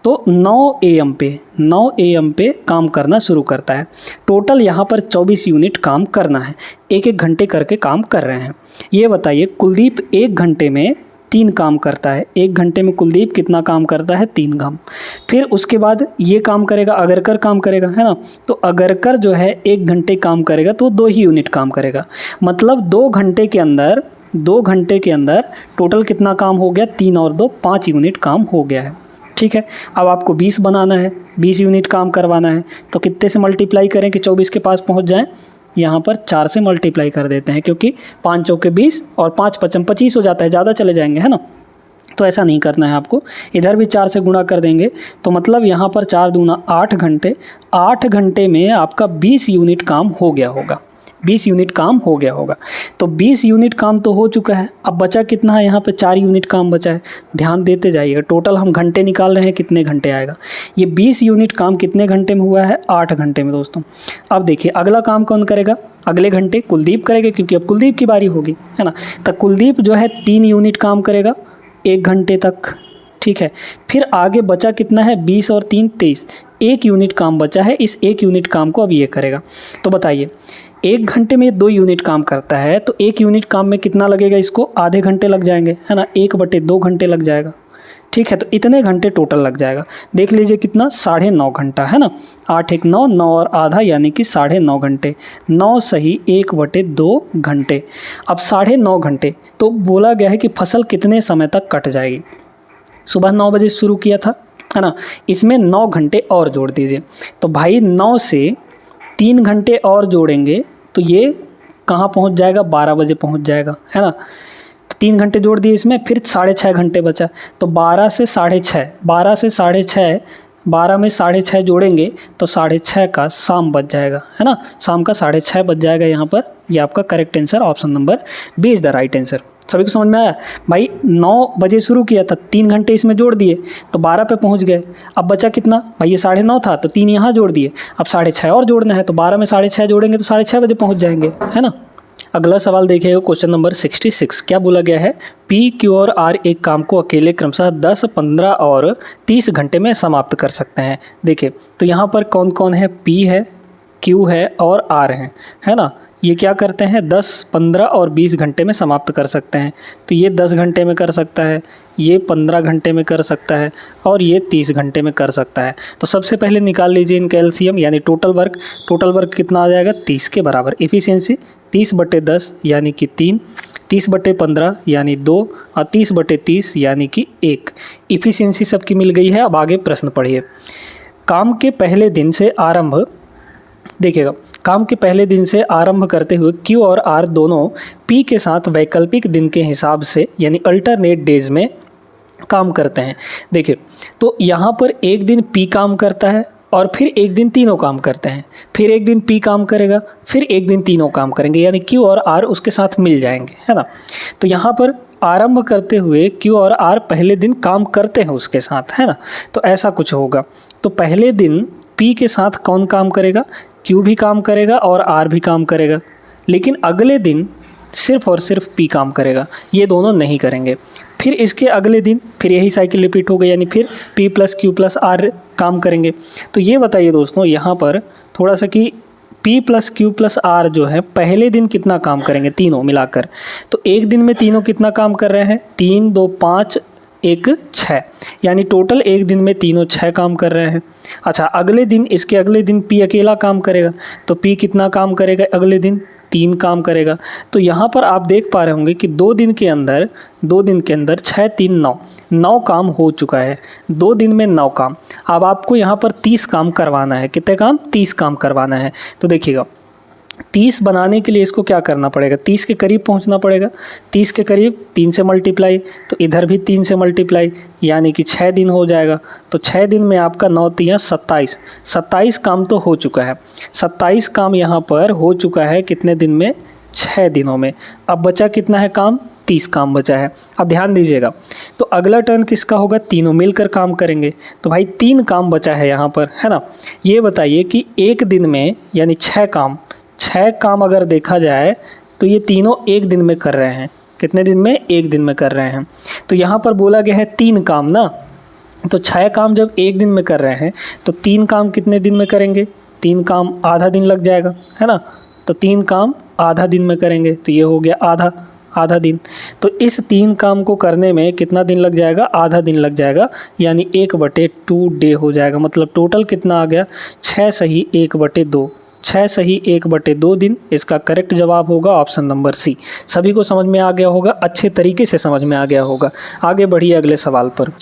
तो 9 AM पे काम करना शुरू करता है। टोटल यहाँ पर 24 यूनिट काम करना है। एक एक घंटे करके काम कर रहे हैं। ये बताइए कुलदीप 1 घंटे में 3 काम करता है। 1 घंटे में कुलदीप कितना काम करता है? 3 काम। फिर उसके बाद ये काम करेगा, अगरकर काम करेगा, है ना। तो अगरकर जो है 1 घंटे काम करेगा तो 2 ही यूनिट काम करेगा। मतलब 2 घंटे के अंदर टोटल कितना काम हो गया? 3 और 2 5 यूनिट काम हो गया है, ठीक है। अब आपको 20 बनाना है, 20 यूनिट काम करवाना है। तो कितने से मल्टीप्लाई करें कि 24 के पास पहुंच जाएं? यहाँ पर 4 से मल्टीप्लाई कर देते हैं, क्योंकि 5 चौके 20 और 5 पचम 25 हो जाता है, ज़्यादा चले जाएंगे, है ना। तो ऐसा नहीं करना है आपको, इधर भी 4 से गुणा कर देंगे। तो मतलब यहाँ पर 4 दूना 8 घंटे। 8 घंटे में आपका 20 यूनिट काम हो गया होगा। 20 यूनिट काम हो गया होगा। तो 20 यूनिट काम तो हो चुका है। अब बचा कितना है? यहाँ पे 4 यूनिट काम बचा है। ध्यान देते जाइएगा। टोटल हम घंटे निकाल रहे हैं, कितने घंटे आएगा। ये 20 यूनिट काम कितने घंटे में हुआ है? 8 घंटे में दोस्तों। अब देखिए अगला काम कौन करेगा? अगले घंटे कुलदीप करेगा, क्योंकि अब कुलदीप की बारी होगी, है ना। तो कुलदीप जो है 3 यूनिट काम करेगा 1 घंटे तक, ठीक है। फिर आगे बचा कितना है? 20 और 3 23। 1 यूनिट काम बचा है। इस 1 यूनिट काम को अब ये करेगा। तो बताइए 1 घंटे में 2 यूनिट काम करता है, तो 1 यूनिट काम में कितना लगेगा? इसको आधे घंटे लग जाएंगे, है ना। 1/2 घंटे लग जाएगा, ठीक है। तो इतने घंटे टोटल लग जाएगा। देख लीजिए कितना? 9.5 घंटा, है ना। 8 1 9, 9 और आधा यानी कि 9.5 घंटे। 9 सही 1/2 घंटे। अब 9.5 घंटे तो बोला गया है कि फसल कितने समय तक कट जाएगी। सुबह 9 बजे शुरू किया था, है ना। इसमें 9 घंटे और जोड़ दीजिए। तो भाई 9 से 3 घंटे और जोड़ेंगे तो ये कहाँ पहुँच जाएगा? 12 बजे पहुँच जाएगा, है ना। तो 3 घंटे जोड़ दिए इसमें, फिर 6.5 घंटे बचा। तो 12 से 6.5, 12 से 6.5, 12 में 6.5 जोड़ेंगे तो 6.5 का शाम बच जाएगा, है ना। शाम का 6.5 बच जाएगा यहाँ पर। ये आपका correct answer option number B is the right answer. सभी को समझ में आया? भाई 9 बजे शुरू किया था, 3 घंटे इसमें जोड़ दिए तो 12 पे पहुंच गए। अब बचा कितना? भाई ये 9.5 था तो 3 यहाँ जोड़ दिए। अब 6.5 और जोड़ना है, तो 12 में 6.5 जोड़ेंगे तो 6.5 बजे पहुंच जाएंगे, है ना। अगला सवाल देखिएगा, क्वेश्चन नंबर 66। क्या बोला गया है? पी, क्यू और आर एक काम को अकेले क्रमशः 10, 15 और 30 घंटे में समाप्त कर सकते हैं। देखिए तो यहाँ पर कौन कौन है? पी है, क्यू है और आर है ना। ये क्या करते हैं? 10, 15 और 20 घंटे में समाप्त कर सकते हैं। तो ये 10 घंटे में कर सकता है, ये 15 घंटे में कर सकता है और ये 30 घंटे में कर सकता है। तो सबसे पहले निकाल लीजिए इनका एलसीएम यानी टोटल वर्क। टोटल वर्क कितना आ जाएगा? 30 के बराबर। इफ़िशियंसी 30/10 यानी कि 3, 30/15 यानी 2 और 30/30 यानी कि 1। इफ़िशियंसी सबकी मिल गई है। अब आगे प्रश्न पढ़िए। काम के पहले दिन से आरंभ देखिएगा, काम के पहले दिन से आरंभ करते हुए क्यू और आर दोनों पी के साथ वैकल्पिक दिन के हिसाब से यानी अल्टरनेट डेज में काम करते हैं। देखिए तो यहाँ पर एक दिन पी काम करता है और फिर एक दिन तीनों काम करते हैं, फिर एक दिन पी काम करेगा, फिर एक दिन तीनों काम करेंगे, यानी क्यू और आर उसके साथ मिल जाएंगे, है ना। तो यहाँ पर आरंभ करते हुए क्यू और आर पहले दिन काम करते हैं उसके साथ, है ना। तो ऐसा कुछ होगा। तो पहले दिन पी के साथ कौन काम करेगा? क्यू भी काम करेगा और आर भी काम करेगा, लेकिन अगले दिन सिर्फ और सिर्फ पी काम करेगा, ये दोनों नहीं करेंगे। फिर इसके अगले दिन फिर यही साइकिल रिपीट हो गई, यानी फिर P plus Q plus R काम करेंगे। तो ये बताइए दोस्तों यहाँ पर थोड़ा सा कि P plus Q plus R जो है पहले दिन कितना काम करेंगे तीनों मिलाकर? तो एक दिन में तीनों कितना काम कर रहे हैं? 3, 2, 5, 1, 6, यानी टोटल एक दिन में तीनों 6 काम कर रहे हैं। अच्छा अगले दिन, इसके अगले दिन पी अकेला काम करेगा, तो पी कितना काम करेगा अगले दिन? 3 काम करेगा। तो यहाँ पर आप देख पा रहे होंगे कि 2 दिन के अंदर 6, 3, 9 काम हो चुका है। 2 दिन में 9 काम। अब आपको यहाँ पर 30 काम करवाना है। कितने काम? 30 काम करवाना है। तो देखिएगा 30 बनाने के लिए इसको क्या करना पड़ेगा? 30 के करीब पहुंचना पड़ेगा। 30 के करीब 3 से मल्टीप्लाई, तो इधर भी 3 से मल्टीप्लाई, यानी कि 6 दिन हो जाएगा। तो 6 दिन में आपका 9 3 27, 27 काम तो हो चुका है। 27 काम यहाँ पर हो चुका है कितने दिन में? 6 दिनों में। अब बचा कितना है काम? 30 काम बचा है। अब ध्यान दीजिएगा, तो अगला टर्न किसका होगा, तीनों मिलकर काम करेंगे। तो भाई 3 काम बचा है यहाँ पर, है ना। ये बताइए कि एक दिन में यानी 6 काम अगर देखा जाए तो ये तीनों एक दिन में कर रहे हैं। कितने दिन में, एक दिन में कर रहे हैं। तो यहाँ पर बोला गया है 3 काम ना, तो 6 काम जब एक दिन में कर रहे हैं तो 3 काम कितने दिन में करेंगे, 3 काम आधा दिन लग जाएगा, है ना। तो 3 काम आधा दिन में करेंगे, तो ये हो गया आधा दिन। तो इस 3 काम को करने में कितना दिन लग जाएगा, आधा दिन लग जाएगा, यानी 1/2 डे हो जाएगा। मतलब टोटल कितना आ गया, 6 सही 1/2, 6 सही 1/2 दिन। इसका करेक्ट जवाब होगा ऑप्शन नंबर सी। सभी को समझ में आ गया होगा, अच्छे तरीके से समझ में आ गया होगा। आगे बढ़िए अगले सवाल पर।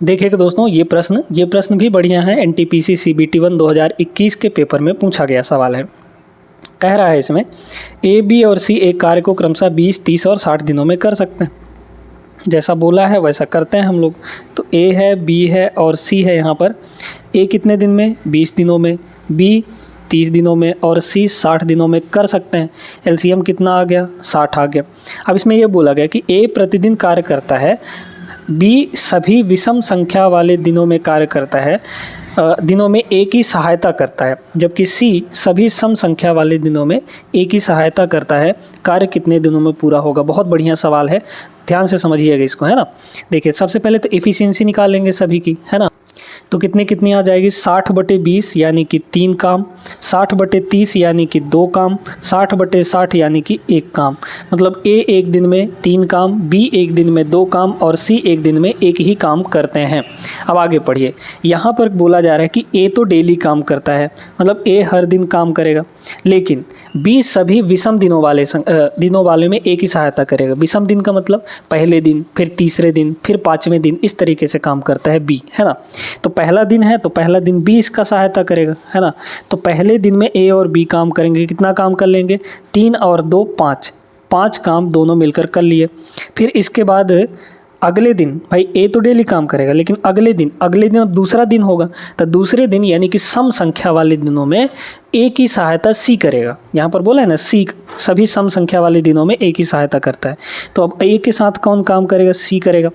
देखिएगा दोस्तों, ये प्रश्न भी बढ़िया है। NTPC CBT 1 2021 के पेपर में पूछा गया सवाल है। कह रहा है इसमें A, B और C एक कार्य को क्रमशः 20, 30 और 60 दिनों में कर सकते हैं। जैसा बोला है वैसा करते हैं हम लोग। तो A है, B है और C है। यहाँ पर A कितने दिन में, 20 दिनों में, B 30 दिनों में और C 60 दिनों में कर सकते हैं। LCM कितना आ गया, 60 आ गया। अब इसमें यह बोला गया कि A प्रतिदिन कार्य करता है, B सभी विषम संख्या वाले दिनों में कार्य करता है, दिनों में A की सहायता करता है, जबकि C सभी सम संख्या वाले दिनों में A की सहायता करता है। कार्य कितने दिनों में पूरा होगा। बहुत बढ़िया सवाल है, ध्यान से समझिएगा इसको, है ना। देखिए सबसे पहले तो एफिशिएंसी निकालेंगे सभी की, है ना। तो कितनी आ जाएगी, 60/20 यानी कि 3 काम, 60/30 यानी कि 2 काम, 60/60 यानी कि 1 काम। मतलब A एक दिन में 3 काम, B एक दिन में 2 काम और C एक दिन में 1 ही काम करते हैं। अब आगे पढ़िए, यहाँ पर बोला जा रहा है कि A तो डेली काम करता है, मतलब A हर दिन काम करेगा, लेकिन B सभी विषम दिनों वाले में A की सहायता करेगा। विषम दिन का मतलब पहले दिन, फिर तीसरे दिन, फिर 5वें दिन, इस तरीके से काम करता है B, है ना। तो पहला दिन है तो पहला दिन B इसका सहायता करेगा, है ना। तो पहले दिन में A और B काम करेंगे, कितना काम कर लेंगे, 3 और 2 5 काम दोनों मिलकर कर लिए। फिर इसके बाद अगले दिन भाई A तो डेली काम करेगा, लेकिन अगले दिन अब दूसरा दिन होगा, तो दूसरे दिन यानी कि सम संख्या वाले दिनों में A की सहायता C करेगा। यहाँ पर बोला है ना, C सभी सम संख्या वाले दिनों में A की सहायता करता है। तो अब A के साथ कौन काम करेगा, C करेगा।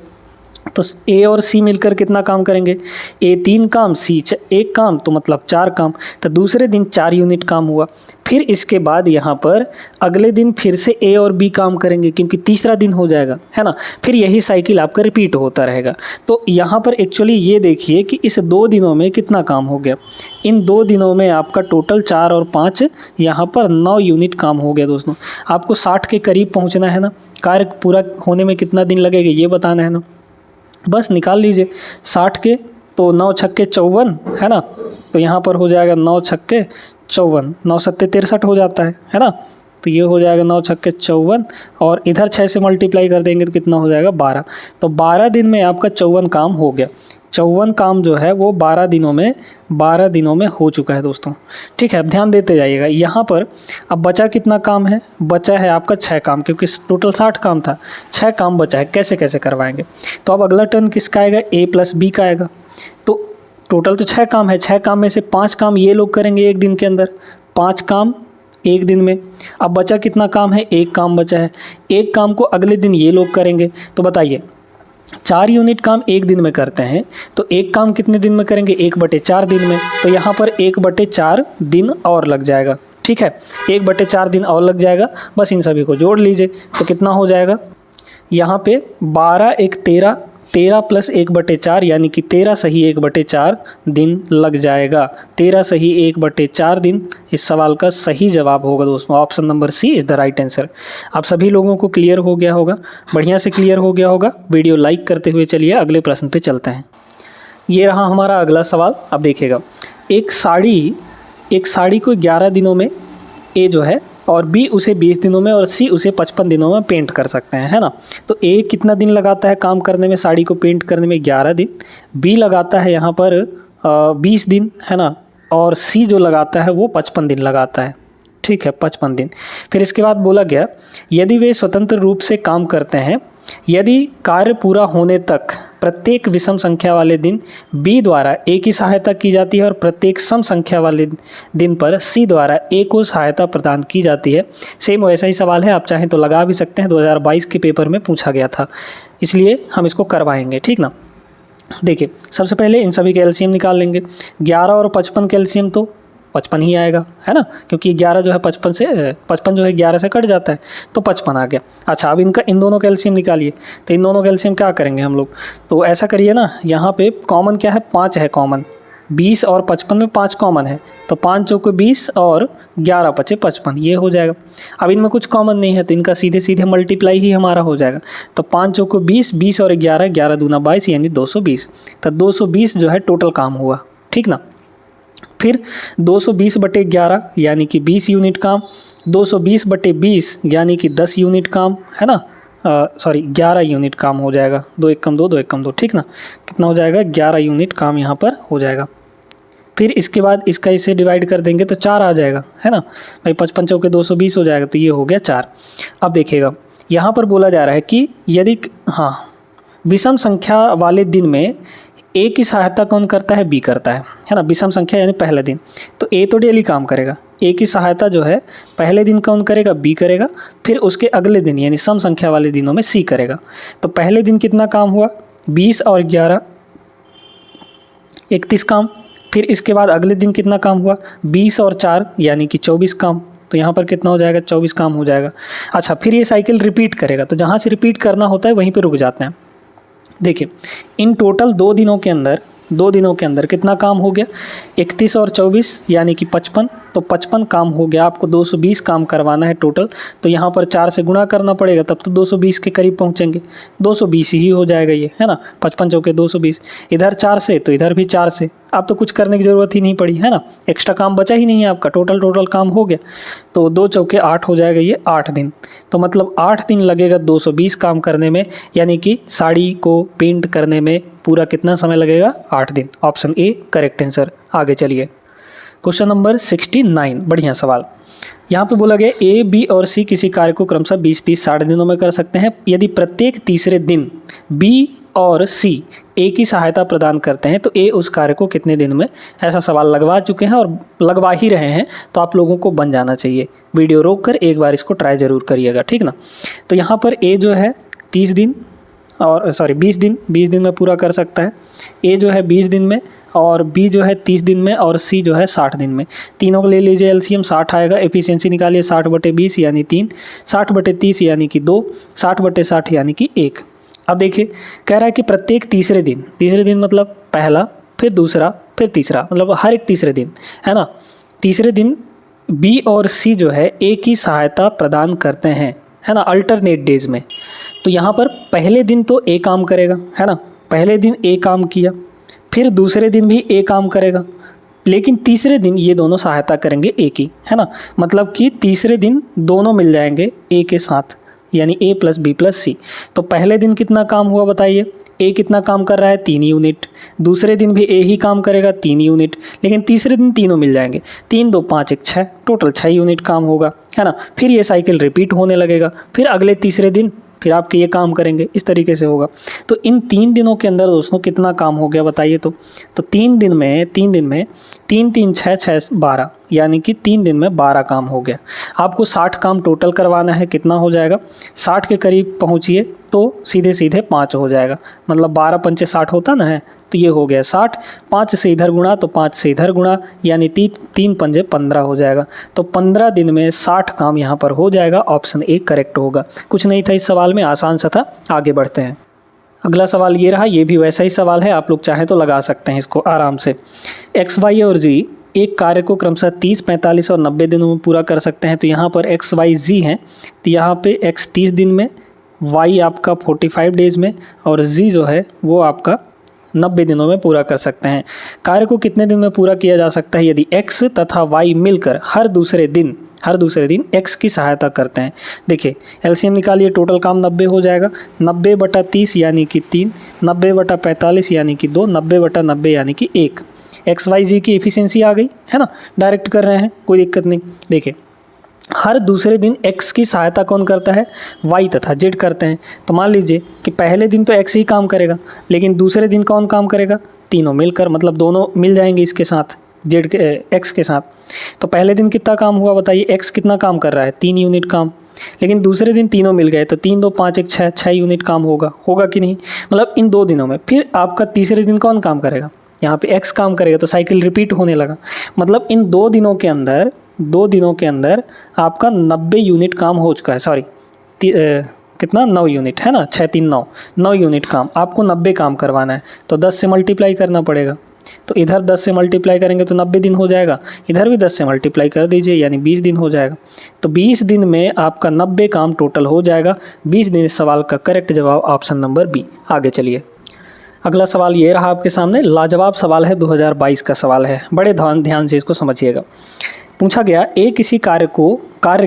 तो A और C मिलकर कितना काम करेंगे, A 3 काम, C 1 काम, तो मतलब 4 काम। तो दूसरे दिन 4 यूनिट काम हुआ। फिर इसके बाद यहाँ पर अगले दिन फिर से A और B काम करेंगे, क्योंकि तीसरा दिन हो जाएगा, है ना। फिर यही साइकिल आपका रिपीट होता रहेगा। तो यहाँ पर एक्चुअली ये देखिए कि इस 2 दिनों में कितना काम हो गया। इन 2 दिनों में आपका टोटल 4 और 5 यहाँ पर 9 यूनिट काम हो गया। दोस्तों आपको 60 के करीब पहुँचना है ना, कार्य पूरा होने में कितना दिन लगेगा ये बताना है ना। बस निकाल लीजिए 60 के, तो 9 छक्के 54, है ना। तो यहाँ पर हो जाएगा 9 छक्के 54, 9 सत्ते 63 हो जाता है ना। तो ये हो जाएगा 9 छक्के 54 और इधर 6 से मल्टीप्लाई कर देंगे तो कितना हो जाएगा, 12। तो 12 दिन में आपका 54 काम हो गया। 54 काम जो है वो 12 दिनों में हो चुका है दोस्तों। ठीक है, अब ध्यान देते जाइएगा। यहाँ पर अब बचा कितना काम है, बचा है आपका 6 काम, क्योंकि टोटल 60 काम था, 6 काम बचा है। कैसे करवाएंगे, तो अब अगला टर्न किसका आएगा, A + B का आएगा। तो टोटल तो 6 काम है, 6 काम में से 5 काम ये लोग करेंगे एक दिन के अंदर, 5 काम एक दिन में। अब बचा कितना काम है, 1 काम बचा है। 1 काम को अगले दिन ये लोग करेंगे। तो बताइए 4 यूनिट काम एक दिन में करते हैं, तो 1 काम कितने दिन में करेंगे, 1/4 दिन में। तो यहाँ पर 1/4 दिन और लग जाएगा। ठीक है, 1/4 दिन और लग जाएगा। बस इन सभी को जोड़ लीजिए तो कितना हो जाएगा, यहाँ पे 12 1 13, 13 + 1/4 यानी कि 13 सही 1/4 दिन लग जाएगा। 13 सही 1/4 दिन इस सवाल का सही जवाब होगा दोस्तों। Option number C is the right answer. आप सभी लोगों को क्लियर हो गया होगा, बढ़िया से क्लियर हो गया होगा। वीडियो लाइक करते हुए चलिए अगले प्रश्न पे चलते हैं। ये रहा हमारा अगला सवाल। अब देखिएगा, एक साड़ी को 11 दिनों में ए जो है और B उसे 20 दिनों में और C उसे 55 दिनों में पेंट कर सकते हैं, है ना। तो A कितना दिन लगाता है काम करने में, साड़ी को पेंट करने में 11 दिन, B लगाता है यहाँ पर 20 दिन, है ना, और C जो लगाता है वो 55 दिन लगाता है। ठीक है, 55 दिन। फिर इसके बाद बोला गया यदि वे स्वतंत्र रूप से काम करते हैं यदि कार्य पूरा होने तक प्रत्येक विषम संख्या वाले दिन बी द्वारा ए की सहायता की जाती है और प्रत्येक सम संख्या वाले दिन पर सी द्वारा ए को सहायता प्रदान की जाती है। सेम वैसा ही सवाल है, आप चाहें तो लगा भी सकते हैं, 2022 के पेपर में पूछा गया था, इसलिए हम इसको करवाएंगे, ठीक ना। देखिए सबसे पहले इन सभी के एलसीएम निकाल लेंगे। 11 और 55 के एलसीएम तो 55 ही आएगा, है ना, क्योंकि 11 जो है 55 जो है 11 से कट जाता है, तो 55 आ गया। अच्छा, अब इन दोनों का एलसीएम निकालिए। तो इन दोनों का एलसीएम क्या करेंगे हम लोग, तो ऐसा करिए ना, यहाँ पे कॉमन क्या है, 5 है कॉमन, 20 और 55 में 5 कॉमन है, तो 5 चौके 20 और 11 पचे 55, ये हो जाएगा। अब इनमें कुछ कॉमन नहीं है तो इनका सीधे सीधे मल्टीप्लाई ही हमारा हो जाएगा। तो 5 चौके 20, 20 और 11, 11 दूना 22 यानी 220। तो 220 जो है टोटल काम हुआ, ठीक ना। फिर 220/11 यानी कि 20 यूनिट काम, 220/20 यानी कि 10 यूनिट काम, है ना, 11 यूनिट काम हो जाएगा। 2 एकम 2, 2 एकम 2, ठीक ना, कितना हो जाएगा, 11 यूनिट काम यहाँ पर हो जाएगा। फिर इसके बाद इसका इसे डिवाइड कर देंगे तो 4 आ जाएगा, है ना भाई, 55 चौके 220 हो जाएगा, तो ये हो गया 4। अब देखिएगा यहाँ पर बोला जा रहा है कि यदि विषम संख्या वाले दिन में ए की सहायता कौन करता है, बी करता है ना, विषम संख्या यानी पहले दिन, तो ए तो डेली काम करेगा, ए की सहायता जो है पहले दिन कौन करेगा, बी करेगा, फिर उसके अगले दिन यानी सम संख्या वाले दिनों में सी करेगा। तो पहले दिन कितना काम हुआ, 20 और 11 31 काम, फिर इसके बाद अगले दिन कितना काम हुआ, 20 और 4 यानी कि 24 काम, तो यहाँ पर कितना हो जाएगा, 24 काम हो जाएगा। अच्छा, फिर ये साइकिल रिपीट करेगा, तो जहाँ से रिपीट करना होता है वहीं पर रुक जाते हैं। देखिए इन टोटल 2 दिनों के अंदर कितना काम हो गया, 31 और 24 यानी कि 55, तो 55 काम हो गया। आपको 220 काम करवाना है टोटल, तो यहाँ पर 4 से गुणा करना पड़ेगा, तब तो 220 के करीब पहुँचेंगे, 220 ही हो जाएगा ये, है ना, 55 चौके 220, इधर 4 से तो इधर भी 4 से, अब तो कुछ करने की ज़रूरत ही नहीं पड़ी, है ना, एक्स्ट्रा काम बचा ही नहीं है आपका, टोटल काम हो गया। तो 2 चौके 8 हो जाएगा, ये 8 दिन, तो मतलब 8 दिन लगेगा 220 काम करने में, यानी कि साड़ी को पेंट करने में पूरा कितना समय लगेगा, 8 दिन। Option A correct answer. आगे चलिए, क्वेश्चन नंबर 69, बढ़िया सवाल। यहाँ पे बोला गया ए, बी और सी किसी कार्य को क्रमशः 20, 30, 60 दिनों में कर सकते हैं यदि प्रत्येक तीसरे दिन बी और सी ए की सहायता प्रदान करते हैं, तो ए उस कार्य को कितने दिन में, ऐसा सवाल लगवा चुके हैं और लगवा ही रहे हैं, तो आप लोगों को बन जाना चाहिए। वीडियो रोक कर एक बार इसको ट्राई ज़रूर करिएगा, ठीक ना। तो यहाँ पर ए जो है 20 दिन में पूरा कर सकता है, ए जो है 20 दिन में, और बी जो है 30 दिन में, और सी जो है 60 दिन में। तीनों को ले लीजिए एलसीएम, 60 आएगा, एफिशिएंसी निकालिए, 60/20 यानी 3, 60/30 यानी कि 2, 60/60 यानी कि 1। अब देखिए कह रहा है कि प्रत्येक तीसरे दिन मतलब पहला, फिर दूसरा, फिर तीसरा, मतलब हर एक तीसरे दिन, है ना, तीसरे दिन बी और सी जो है ए की सहायता प्रदान करते हैं, है ना, अल्टरनेट डेज में। तो यहाँ पर पहले दिन तो ए काम करेगा, है ना, पहले दिन ए काम किया, फिर दूसरे दिन भी ए काम करेगा, लेकिन तीसरे दिन ये दोनों सहायता करेंगे ए की, है ना, मतलब कि तीसरे दिन दोनों मिल जाएंगे ए के साथ, यानी ए प्लस बी प्लस सी। तो पहले दिन कितना काम हुआ बताइए, ए कितना काम कर रहा है, 3 यूनिट, दूसरे दिन भी ए ही काम करेगा 3 यूनिट, लेकिन तीसरे दिन तीनों मिल जाएंगे, 3 2 5 1 6, टोटल 6 यूनिट काम होगा, है ना। फिर ये साइकिल रिपीट होने लगेगा, फिर अगले तीसरे दिन फिर आपके ये काम करेंगे, इस तरीके से होगा। तो इन 3 दिनों के अंदर दोस्तों कितना काम हो गया बताइए। तो 3 दिन में 3 3 6 6 12, यानी कि 3 दिन में 12 काम हो गया। आपको 60 काम टोटल करवाना है, कितना हो जाएगा, 60 के करीब पहुँचिए तो सीधे सीधे 5 हो जाएगा, मतलब 12 पंचे 60 होता ना है, तो ये हो गया 60, 5 से इधर गुणा तो 5 से इधर गुणा, यानी 3 पंजे 15 हो जाएगा। तो 15 दिन में 60 काम यहाँ पर हो जाएगा, ऑप्शन ए करेक्ट होगा। कुछ नहीं था इस सवाल में, आसान सा था। आगे बढ़ते हैं, अगला सवाल ये रहा, ये भी वैसा ही सवाल है, आप लोग चाहें तो लगा सकते हैं इसको आराम से। एक्स, वाई और जी एक कार्य को क्रमशः 30, 45 और 90 दिनों में पूरा कर सकते हैं। तो यहाँ पर एक्स, वाई, जी हैं, तो यहाँ पे एक्स 30 दिन में, वाई आपका 45 डेज़ में, और जी जो है वो आपका 90 दिनों में पूरा कर सकते हैं। कार्य को कितने दिन में पूरा किया जा सकता है यदि एक्स तथा वाई मिलकर हर दूसरे दिन एक्स की सहायता करते हैं। देखिए एलसीएम निकालिए, टोटल काम 90 हो जाएगा, 90/30 यानी कि 3, 90/45 यानी कि 2, 90/90 यानी कि 1। एक्स वाई जी की एफिशिएंसी आ गई, है ना, डायरेक्ट कर रहे हैं, कोई दिक्कत नहीं। देखिए हर दूसरे दिन x की सहायता कौन करता है, y तथा z करते हैं। तो मान लीजिए कि पहले दिन तो x ही काम करेगा, लेकिन दूसरे दिन कौन काम करेगा, तीनों मिलकर, मतलब दोनों मिल जाएंगे इसके साथ, z के x के साथ। तो पहले दिन कितना काम हुआ बताइए, x कितना काम कर रहा है, 3 यूनिट काम, लेकिन दूसरे दिन तीनों मिल गए तो 3 2 5 1 6, 6 यूनिट काम होगा कि नहीं, मतलब इन 2 दिनों में। फिर आपका तीसरे दिन कौन काम करेगा, यहाँ पे x काम करेगा, तो साइकिल रिपीट होने लगा। मतलब इन 2 दिनों के अंदर आपका 90 यूनिट काम हो चुका है, सॉरी कितना, 9 यूनिट है ना, 6 3 9 यूनिट काम, आपको 90 काम करवाना है। तो 10 से मल्टीप्लाई करना पड़ेगा, तो इधर 10 से मल्टीप्लाई करेंगे तो 90 दिन हो जाएगा, इधर भी 10 से मल्टीप्लाई कर दीजिए यानी 20 दिन हो जाएगा। तो 20 दिन में आपका 90 काम टोटल हो जाएगा। 20 दिन इस सवाल का करेक्ट जवाब ऑप्शन नंबर बी। आगे चलिए, अगला सवाल ये रहा आपके सामने, लाजवाब सवाल है, 2022 का सवाल है, बड़े ध्यान से इसको समझिएगा। पूछा गया, ए किसी कार्य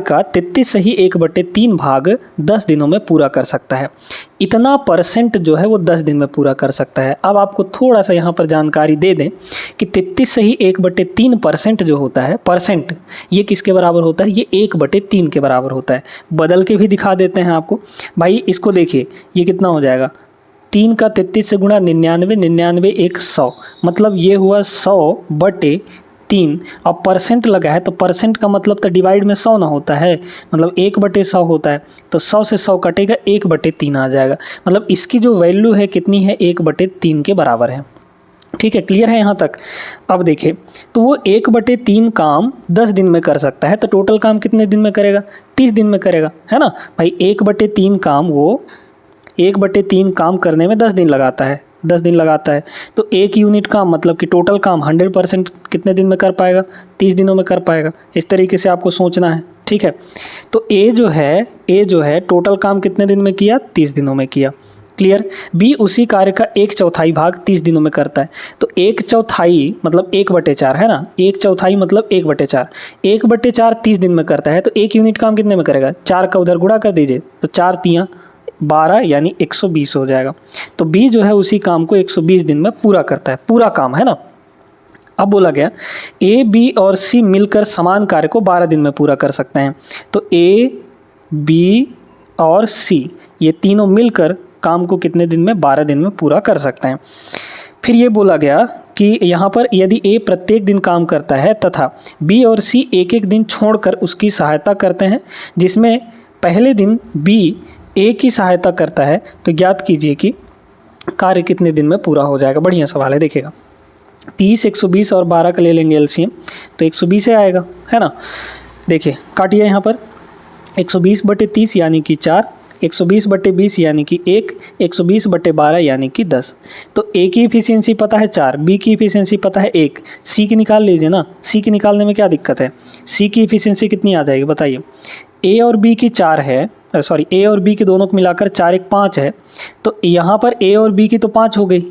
का 33 सही 1/3 भाग 10 दिनों में पूरा कर सकता है। इतना परसेंट जो है वो 10 दिन में पूरा कर सकता है। अब आपको थोड़ा सा यहाँ पर जानकारी दे दें कि 33 सही 1/3% जो होता है, परसेंट, ये किसके बराबर होता है, ये 1/3 के बराबर होता है। बदल के भी दिखा देते हैं आपको भाई, इसको देखिए, ये कितना हो जाएगा, 3 का 33 से गुणा 99, 99 1 100, मतलब ये हुआ 100/3। अब परसेंट लगा है तो परसेंट का मतलब तो डिवाइड में 100 ना होता है, मतलब 1/100 होता है, तो 100 से 100 कटेगा, 1/3 आ जाएगा। मतलब इसकी जो वैल्यू है कितनी है, 1/3 के बराबर है। ठीक है, क्लियर है यहाँ तक। अब देखिए, तो वो 1/3 काम 10 दिन में कर सकता है, तो टोटल काम कितने दिन में करेगा, 30 दिन में करेगा, है ना भाई। 1/3 काम वो 1/3 काम करने में 10 दिन लगाता है, 10 दिन लगाता है। तो 1 यूनिट काम मतलब कि टोटल काम 100% कितने दिन में कर पाएगा, 30 दिनों में कर पाएगा। इस तरीके से आपको सोचना है, ठीक है। तो ए जो है टोटल काम कितने दिन में किया, 30 दिनों में किया, क्लियर। बी उसी कार्य का 1/4 भाग 30 दिनों में करता है। तो 1/4 मतलब 1/4 है ना, 1/4 मतलब 1/4, 1/4 30 दिन में करता है। तो 1 यूनिट काम कितने में करेगा, 4 का उधर गुणा कर दीजिए, तो 4 3 12 यानी 120 हो जाएगा। तो बी जो है उसी काम को 120 दिन में पूरा करता है, पूरा काम, है ना। अब बोला गया, ए बी और सी मिलकर समान कार्य को 12 दिन में पूरा कर सकते हैं। तो ए बी और सी ये तीनों मिलकर काम को कितने दिन में, 12 दिन में पूरा कर सकते हैं। फिर ये बोला गया कि यहाँ पर यदि ए प्रत्येक दिन काम करता है तथा बी और सी एक एक दिन छोड़कर उसकी सहायता करते हैं, जिसमें पहले दिन बी ए की सहायता करता है, तो ज्ञात कीजिए कि कार्य कितने दिन में पूरा हो जाएगा। बढ़िया सवाल है, देखिएगा। 30 120 और 12 का ले लेंगे एलसीएम, तो 120 से आएगा, है ना। देखिए काटिए यहाँ पर, 120/30 यानी कि 4, 120/20 यानी कि 1, 120/12 यानी कि 10। तो ए की इफिशियंसी पता है 4, बी की इफिशियंसी पता है 1, सी की निकाल लीजिए ना। सी की निकालने में क्या दिक्कत है, सी की इफिशियंसी कितनी आ जाएगी बताइए। ए और बी की 4 है, सॉरी ए और बी के दोनों को मिलाकर 4 1 5 है। तो यहाँ पर ए और बी की तो 5 हो गई,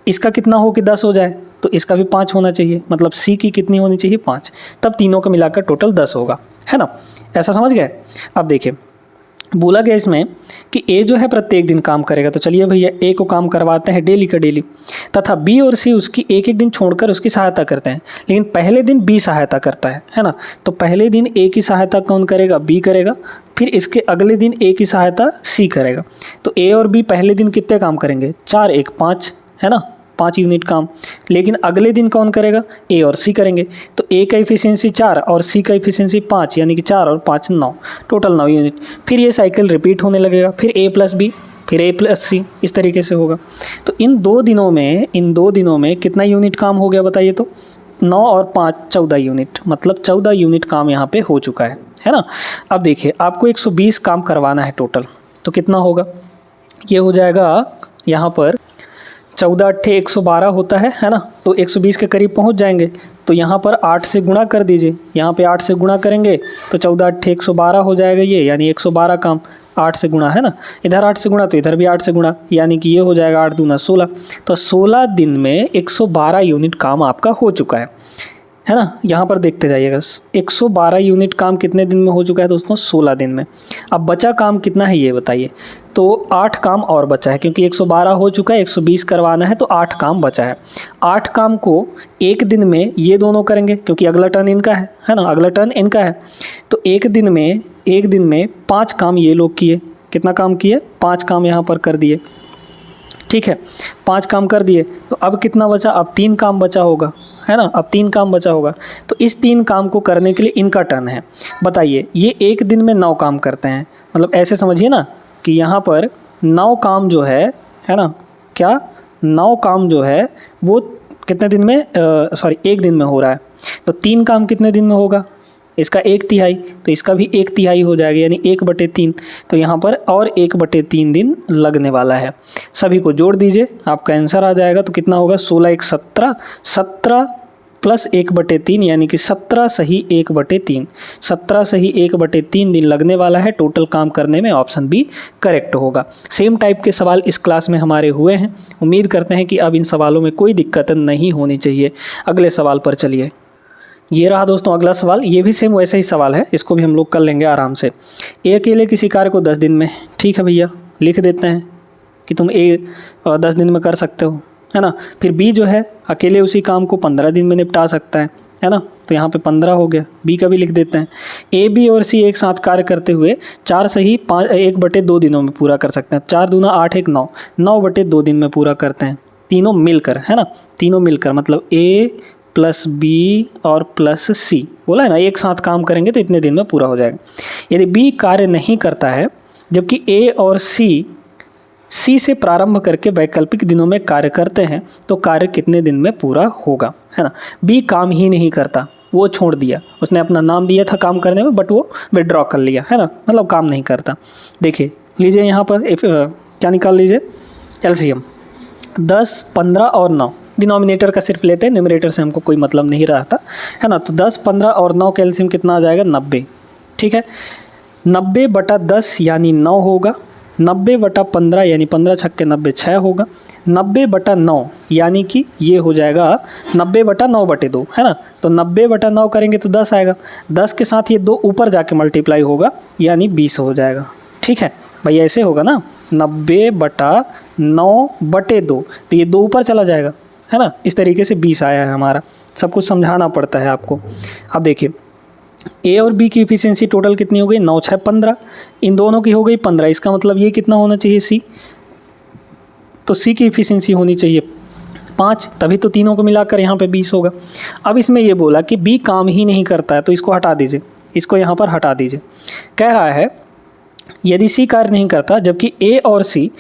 इसका कितना हो कि 10 हो जाए, तो इसका भी 5 होना चाहिए, मतलब सी की कितनी होनी चाहिए, 5, तब तीनों को मिलाकर टोटल 10 होगा, है ना। ऐसा समझ गए। अब देखिए, बोला गया इसमें कि ए जो है प्रत्येक दिन काम करेगा, तो चलिए भैया ए को काम करवाते हैं डेली का डेली, तथा बी और सी उसकी एक एक दिन छोड़कर उसकी सहायता करते हैं, लेकिन पहले दिन बी सहायता करता है ना। तो पहले दिन ए की सहायता कौन करेगा, बी करेगा, फिर इसके अगले दिन ए की सहायता सी करेगा। तो ए और बी पहले दिन कितने काम करेंगे, 4 1 5, है ना, 5 यूनिट काम, लेकिन अगले दिन कौन करेगा, ए और सी करेंगे। तो ए का इफिशियंसी 4 और सी का इफिशियंसी 5, यानी कि 4 और 5 9, टोटल 9 यूनिट। फिर ये साइकिल रिपीट होने लगेगा, फिर ए प्लस बी, फिर ए प्लस सी, इस तरीके से होगा। तो इन दो दिनों में कितना यूनिट काम हो गया बताइए, तो 9 और 5 14 यूनिट, मतलब 14 यूनिट काम यहाँ पे हो चुका है ना। अब देखिए, आपको 120 काम करवाना है टोटल, तो कितना होगा, ये हो जाएगा यहाँ पर 14 8 112 होता है ना। तो 120 के करीब पहुँच जाएंगे। तो यहाँ पर 8 से गुणा कर दीजिए, यहाँ पे 8 से गुणा करेंगे तो 14 8 112 हो जाएगा ये, यानी 112 काम 8 से गुणा, है ना। इधर 8 से गुणा तो इधर भी 8 से गुणा, यानी कि ये हो जाएगा 8 दूना 16। तो 16 दिन में 112 यूनिट काम आपका हो चुका है। है ना। यहाँ पर देखते जाइएगा 112 यूनिट काम कितने दिन में हो चुका है दोस्तों, 16 दिन में। अब बचा काम कितना है ये बताइए। तो 8 काम और बचा है, क्योंकि 112 हो चुका है, 120 करवाना है, तो 8 काम बचा है। 8 काम को एक दिन में ये दोनों करेंगे, क्योंकि अगला टर्न इनका है ना, अगला टर्न इनका है। तो एक दिन में 5 काम ये लोग किए। कितना काम किए, 5 काम यहाँ पर कर दिए, ठीक है, 5 काम कर दिए। तो अब कितना बचा, अब 3 काम बचा होगा, है ना, अब 3 काम बचा होगा। तो इस 3 काम को करने के लिए इनका टर्न है। बताइए, ये एक दिन में 9 काम करते हैं, मतलब ऐसे समझिए ना कि यहाँ पर 9 काम जो है ना, क्या 9 काम जो है वो कितने दिन में, एक दिन में हो रहा है। तो 3 काम कितने दिन में होगा, इसका 1/3, तो इसका भी 1/3 हो जाएगा, यानी 1/3। तो यहाँ पर और 1/3 दिन लगने वाला है। सभी को जोड़ दीजिए, आपका आंसर आ जाएगा। तो कितना होगा, 16 1 17, 17 प्लस 1/3 यानी कि 17 सही 1/3, 17 सही 1/3 दिन लगने वाला है टोटल काम करने में। ऑप्शन बी करेक्ट होगा। सेम टाइप के सवाल इस क्लास में हमारे हुए हैं। उम्मीद करते हैं कि अब इन सवालों में कोई दिक्कत नहीं होनी चाहिए। अगले सवाल पर चलिए। ये रहा दोस्तों अगला सवाल। ये भी सेम वैसे ही सवाल है, इसको भी हम लोग कर लेंगे आराम से। ए अकेले किसी कार्य को 10 दिन में, ठीक है भैया, लिख देते हैं कि तुम 10 दिन में कर सकते हो, है ना। फिर बी जो है अकेले उसी काम को 15 दिन में निपटा सकता है ना। तो यहाँ पे 15 हो गया, बी का भी लिख देते हैं। ए बी और सी एक साथ कार्य करते हुए 4 सही 1/2 दिनों में पूरा कर सकते हैं। 4 दूना 8 1 9, 9/2 दिन में पूरा करते हैं, तीनों मिलकर, है ना, तीनों मिलकर, मतलब ए प्लस बी और प्लस सी बोला है ना, एक साथ काम करेंगे तो इतने दिन में पूरा हो जाएगा। यदि बी कार्य नहीं करता है जबकि ए और सी से प्रारंभ करके वैकल्पिक दिनों में कार्य करते हैं, तो कार्य कितने दिन में पूरा होगा, है ना। बी काम ही नहीं करता, वो छोड़ दिया, उसने अपना नाम दिया था काम करने में, बट वो विड्रॉ कर लिया, है ना, मतलब काम नहीं करता। देखिए लीजिए यहाँ पर क्या निकाल लीजिए, एलसीएम 10 15 और 9। डिनोमिनेटर का सिर्फ लेते हैं, न्यूमरेटर से हमको कोई मतलब नहीं रहता, है ना। तो 10 15 और 9 का एलसीएम कितना आ जाएगा, 90, ठीक है। 90/10 यानी 9 होगा। 90/15 यानी 15 छक्के 90 6 होगा। 90/9 यानी कि ये हो जाएगा 90/9/2, है ना। तो 90/9 करेंगे तो 10 आएगा, 10 के साथ ये 2 ऊपर जाके मल्टीप्लाई होगा, यानी 20 हो जाएगा, ठीक है भैया, ऐसे होगा ना। 90/9/2, तो ये 2 ऊपर चला जाएगा, है ना। इस तरीके से 20 आया है हमारा। सब कुछ समझाना पड़ता है आपको। अब देखिए ए और बी की इफिशियंसी टोटल कितनी हो गई, 9 6 15, इन दोनों की हो गई 15। इसका मतलब ये कितना होना चाहिए, सी, तो सी की इफिशियंसी होनी चाहिए 5, तभी तो तीनों को मिलाकर यहाँ पे 20 होगा। अब इसमें ये बोला कि बी काम ही नहीं करता है, तो इसको हटा दीजिए, इसको यहाँ पर हटा दीजिए। कह रहा है यदि सी कार्य नहीं करता जबकि ए और सी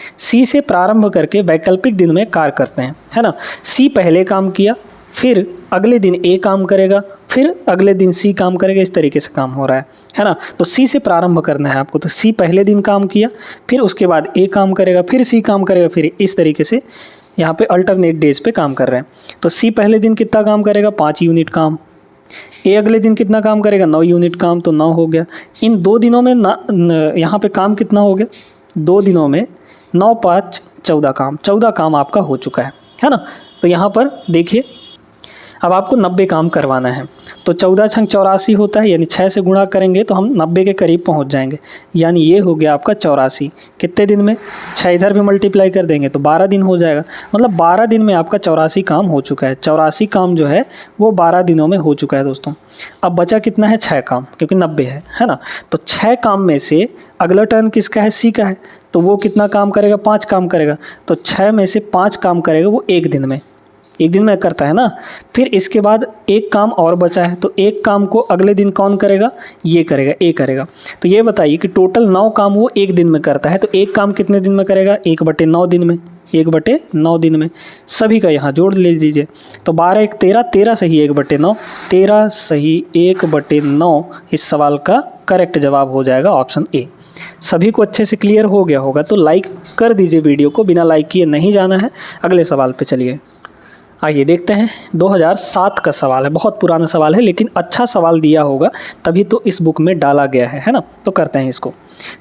से प्रारंभ करके वैकल्पिक दिन में कार्य करते हैं, है ना। सी पहले काम किया, फिर अगले दिन ए काम करेगा, फिर अगले दिन सी काम करेगा, इस तरीके से काम हो रहा है ना। तो सी से प्रारंभ करना है आपको, तो सी पहले दिन काम किया, फिर उसके बाद ए काम करेगा, फिर सी काम करेगा, फिर इस तरीके से यहाँ पे अल्टरनेट डेज पे काम कर रहे हैं। तो सी पहले दिन कितना काम करेगा, 5 यूनिट काम। ए अगले दिन कितना काम करेगा, 9 यूनिट काम, तो 9 हो गया। इन 2 दिनों में यहाँ पे काम कितना हो गया, 2 दिनों में 9 5 14 काम, 14 काम आपका हो चुका है ना। तो यहाँ पर देखिए अब आपको 90 काम करवाना है, तो 14 छंग 84 होता है, यानी 6 से गुणा करेंगे तो हम 90 के करीब पहुंच जाएंगे, यानी ये हो गया आपका 84। कितने दिन में, 6 इधर भी मल्टीप्लाई कर देंगे तो 12 दिन हो जाएगा, मतलब 12 दिन में आपका 84 काम हो चुका है। 84 काम जो है वो 12 दिनों में हो चुका है दोस्तों। अब बचा कितना है, 6 काम, क्योंकि 90 है ना। तो 6 काम में से अगला टर्न किसका है, सी का है, तो वो कितना काम करेगा, 5 काम करेगा। तो 6 में से 5 काम करेगा वो एक दिन में करता है ना। फिर इसके बाद एक काम और बचा है, तो एक काम को अगले दिन कौन करेगा, ये करेगा, ए करेगा। तो ये बताइए कि टोटल 9 काम वो एक दिन में करता है, तो एक काम कितने दिन में करेगा, 1/9 दिन में, 1/9 दिन में। सभी का यहाँ जोड़ ले लीजिए, तो 12 1 13, 13 सही 1/9, 13 सही 1/9 इस सवाल का करेक्ट जवाब हो जाएगा ऑप्शन ए। सभी को अच्छे से क्लियर हो गया होगा, तो लाइक कर दीजिए वीडियो को, बिना लाइक किए नहीं जाना है। अगले सवाल पे चलिए, आइए देखते हैं। 2007 का सवाल है, बहुत पुराना सवाल है, लेकिन अच्छा सवाल दिया होगा तभी तो इस बुक में डाला गया है ना। तो करते हैं इसको।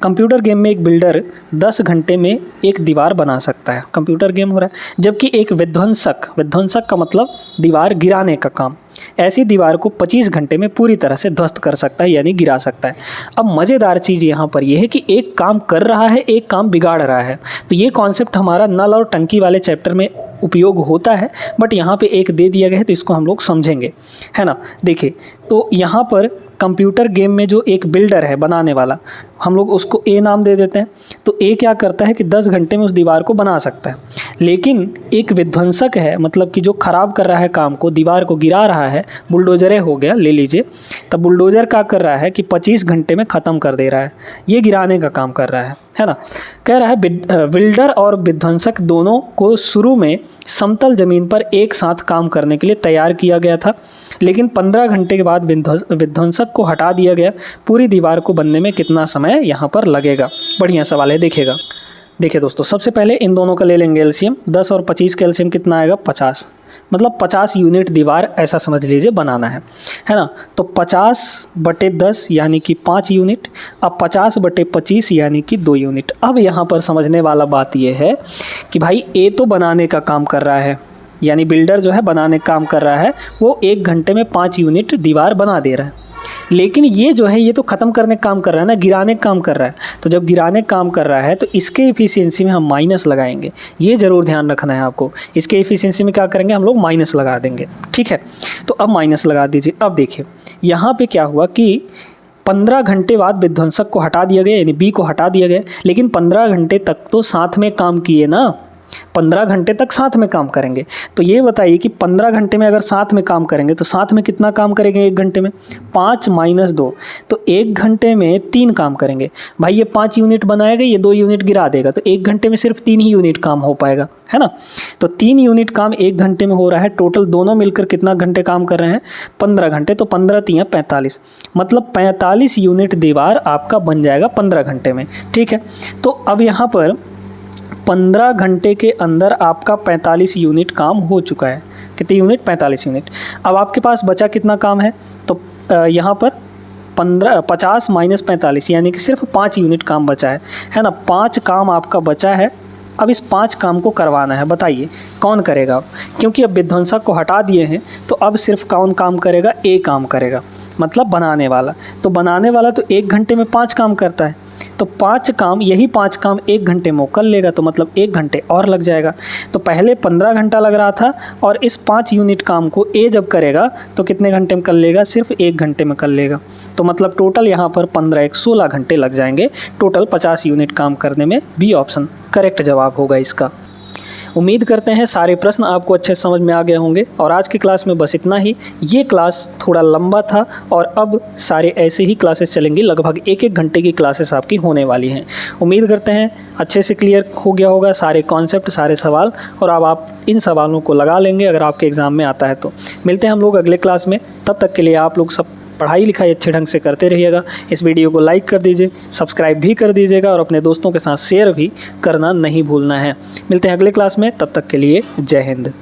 कंप्यूटर गेम में एक बिल्डर 10 घंटे में एक दीवार बना सकता है, कंप्यूटर गेम हो रहा है, जबकि एक विध्वंसक का मतलब दीवार गिराने का काम, ऐसी दीवार को 25 घंटे में पूरी तरह से ध्वस्त कर सकता है, यानी गिरा सकता है। अब मज़ेदार चीज़ यहाँ पर यह है कि एक काम कर रहा है, एक काम बिगाड़ रहा है। तो ये कॉन्सेप्ट हमारा नल और टंकी वाले चैप्टर में उपयोग होता है, बट यहाँ पे एक दे दिया गया है तो इसको हम लोग समझेंगे, है ना। देखिए, तो यहाँ पर कंप्यूटर गेम में जो एक बिल्डर है बनाने वाला, हम लोग उसको ए नाम दे देते हैं। तो ए क्या करता है कि 10 घंटे में उस दीवार को बना सकता है। लेकिन एक विध्वंसक है, मतलब कि जो ख़राब कर रहा है काम को, दीवार को गिरा रहा है, बुलडोजरे हो गया ले लीजिए, तब बुलडोजर क्या कर रहा है कि 25 घंटे में ख़त्म कर दे रहा है, ये गिराने का काम कर रहा है ना। कह रहा है बिल्डर और विध्वंसक दोनों को शुरू में समतल ज़मीन पर एक साथ काम करने के लिए तैयार किया गया था, लेकिन 15 घंटे के बाद विध्वंसक को हटा दिया गया। पूरी दीवार को बनने में कितना समय यहाँ पर लगेगा? बढ़िया सवाल है, देखिएगा। देखिए दोस्तों, सबसे पहले इन दोनों का ले लेंगे एलसीएम। 10 और 25 का एलसीएम कितना आएगा? 50, मतलब 50 यूनिट दीवार ऐसा समझ लीजिए बनाना है ना। तो 50/10 यानी कि 5 यूनिट, अब 50/25 यानी कि 2 यूनिट। अब यहाँ पर समझने वाला बात यह है कि भाई ए तो बनाने का काम कर रहा है, यानी बिल्डर जो है बनाने का काम कर रहा है, वो 1 घंटे में 5 यूनिट दीवार बना दे रहा है। लेकिन ये जो है ये तो ख़त्म करने का काम कर रहा है ना, गिराने का काम कर रहा है। तो जब गिराने का काम कर रहा है तो इसके एफिशिएंसी में हम माइनस लगाएंगे, ये ज़रूर ध्यान रखना है आपको। इसके एफिशिएंसी में क्या करेंगे हम लोग? माइनस लगा देंगे, ठीक है। तो अब माइनस लगा दीजिए। अब देखिए यहाँ पे क्या हुआ कि 15 घंटे बाद विध्वंसक को हटा दिया गया, यानी बी को हटा दिया गया, लेकिन 15 घंटे तक तो साथ में काम किए ना, 15 घंटे तक साथ में काम करेंगे। तो ये बताइए कि 15 घंटे में अगर साथ में काम करेंगे तो साथ में कितना काम करेंगे 1 घंटे में? 5 - 2, तो 1 घंटे में 3 काम करेंगे। भाई ये 5 यूनिट बनाएगा, ये 2 यूनिट गिरा देगा, तो 1 घंटे में सिर्फ 3 ही यूनिट काम हो पाएगा, है ना। तो 3 यूनिट काम 1 घंटे में हो रहा है। टोटल दोनों मिलकर कितना घंटे काम कर रहे हैं? 15 घंटे। तो 15 × 3 = 45, मतलब 45 यूनिट दीवार आपका बन जाएगा 15 घंटे में, ठीक है। तो अब यहाँ पर 15 घंटे के अंदर आपका 45 यूनिट काम हो चुका है। कितने यूनिट? 45 यूनिट। अब आपके पास बचा कितना काम है? तो यहाँ पर 50 - 45 यानी कि सिर्फ 5 यूनिट काम बचा है ना। 5 काम आपका बचा है। अब इस 5 काम को करवाना है, बताइए कौन करेगा? क्योंकि अब विध्वंसक को हटा दिए हैं तो अब सिर्फ कौन काम करेगा? ए काम करेगा, मतलब बनाने वाला। तो बनाने वाला तो 1 घंटे में 5 काम करता है, तो 5 काम, यही 5 काम 1 घंटे में कर लेगा, तो मतलब 1 घंटे और लग जाएगा। तो पहले 15 घंटा लग रहा था, और इस 5 यूनिट काम को ए जब करेगा तो कितने घंटे में कर लेगा? सिर्फ 1 घंटे में कर लेगा। तो मतलब टोटल यहाँ पर 15 × 1 = 16 घंटे लग जाएंगे टोटल 50 यूनिट काम करने में। बी ऑप्शन करेक्ट जवाब होगा इसका। उम्मीद करते हैं सारे प्रश्न आपको अच्छे समझ में आ गए होंगे, और आज की क्लास में बस इतना ही। ये क्लास थोड़ा लंबा था, और अब सारे ऐसे ही क्लासेस चलेंगी, लगभग 1-1 घंटे की क्लासेस आपकी होने वाली हैं। उम्मीद करते हैं अच्छे से क्लियर हो गया होगा सारे कॉन्सेप्ट, सारे सवाल, और अब आप इन सवालों को लगा लेंगे अगर आपके एग्ज़ाम में आता है तो। मिलते हैं हम लोग अगले क्लास में, तब तक के लिए आप लोग सब पढ़ाई लिखाई अच्छे ढंग से करते रहिएगा। इस वीडियो को लाइक कर दीजिए, सब्सक्राइब भी कर दीजिएगा, और अपने दोस्तों के साथ शेयर भी करना नहीं भूलना है। मिलते हैं अगले क्लास में, तब तक के लिए जय हिंद।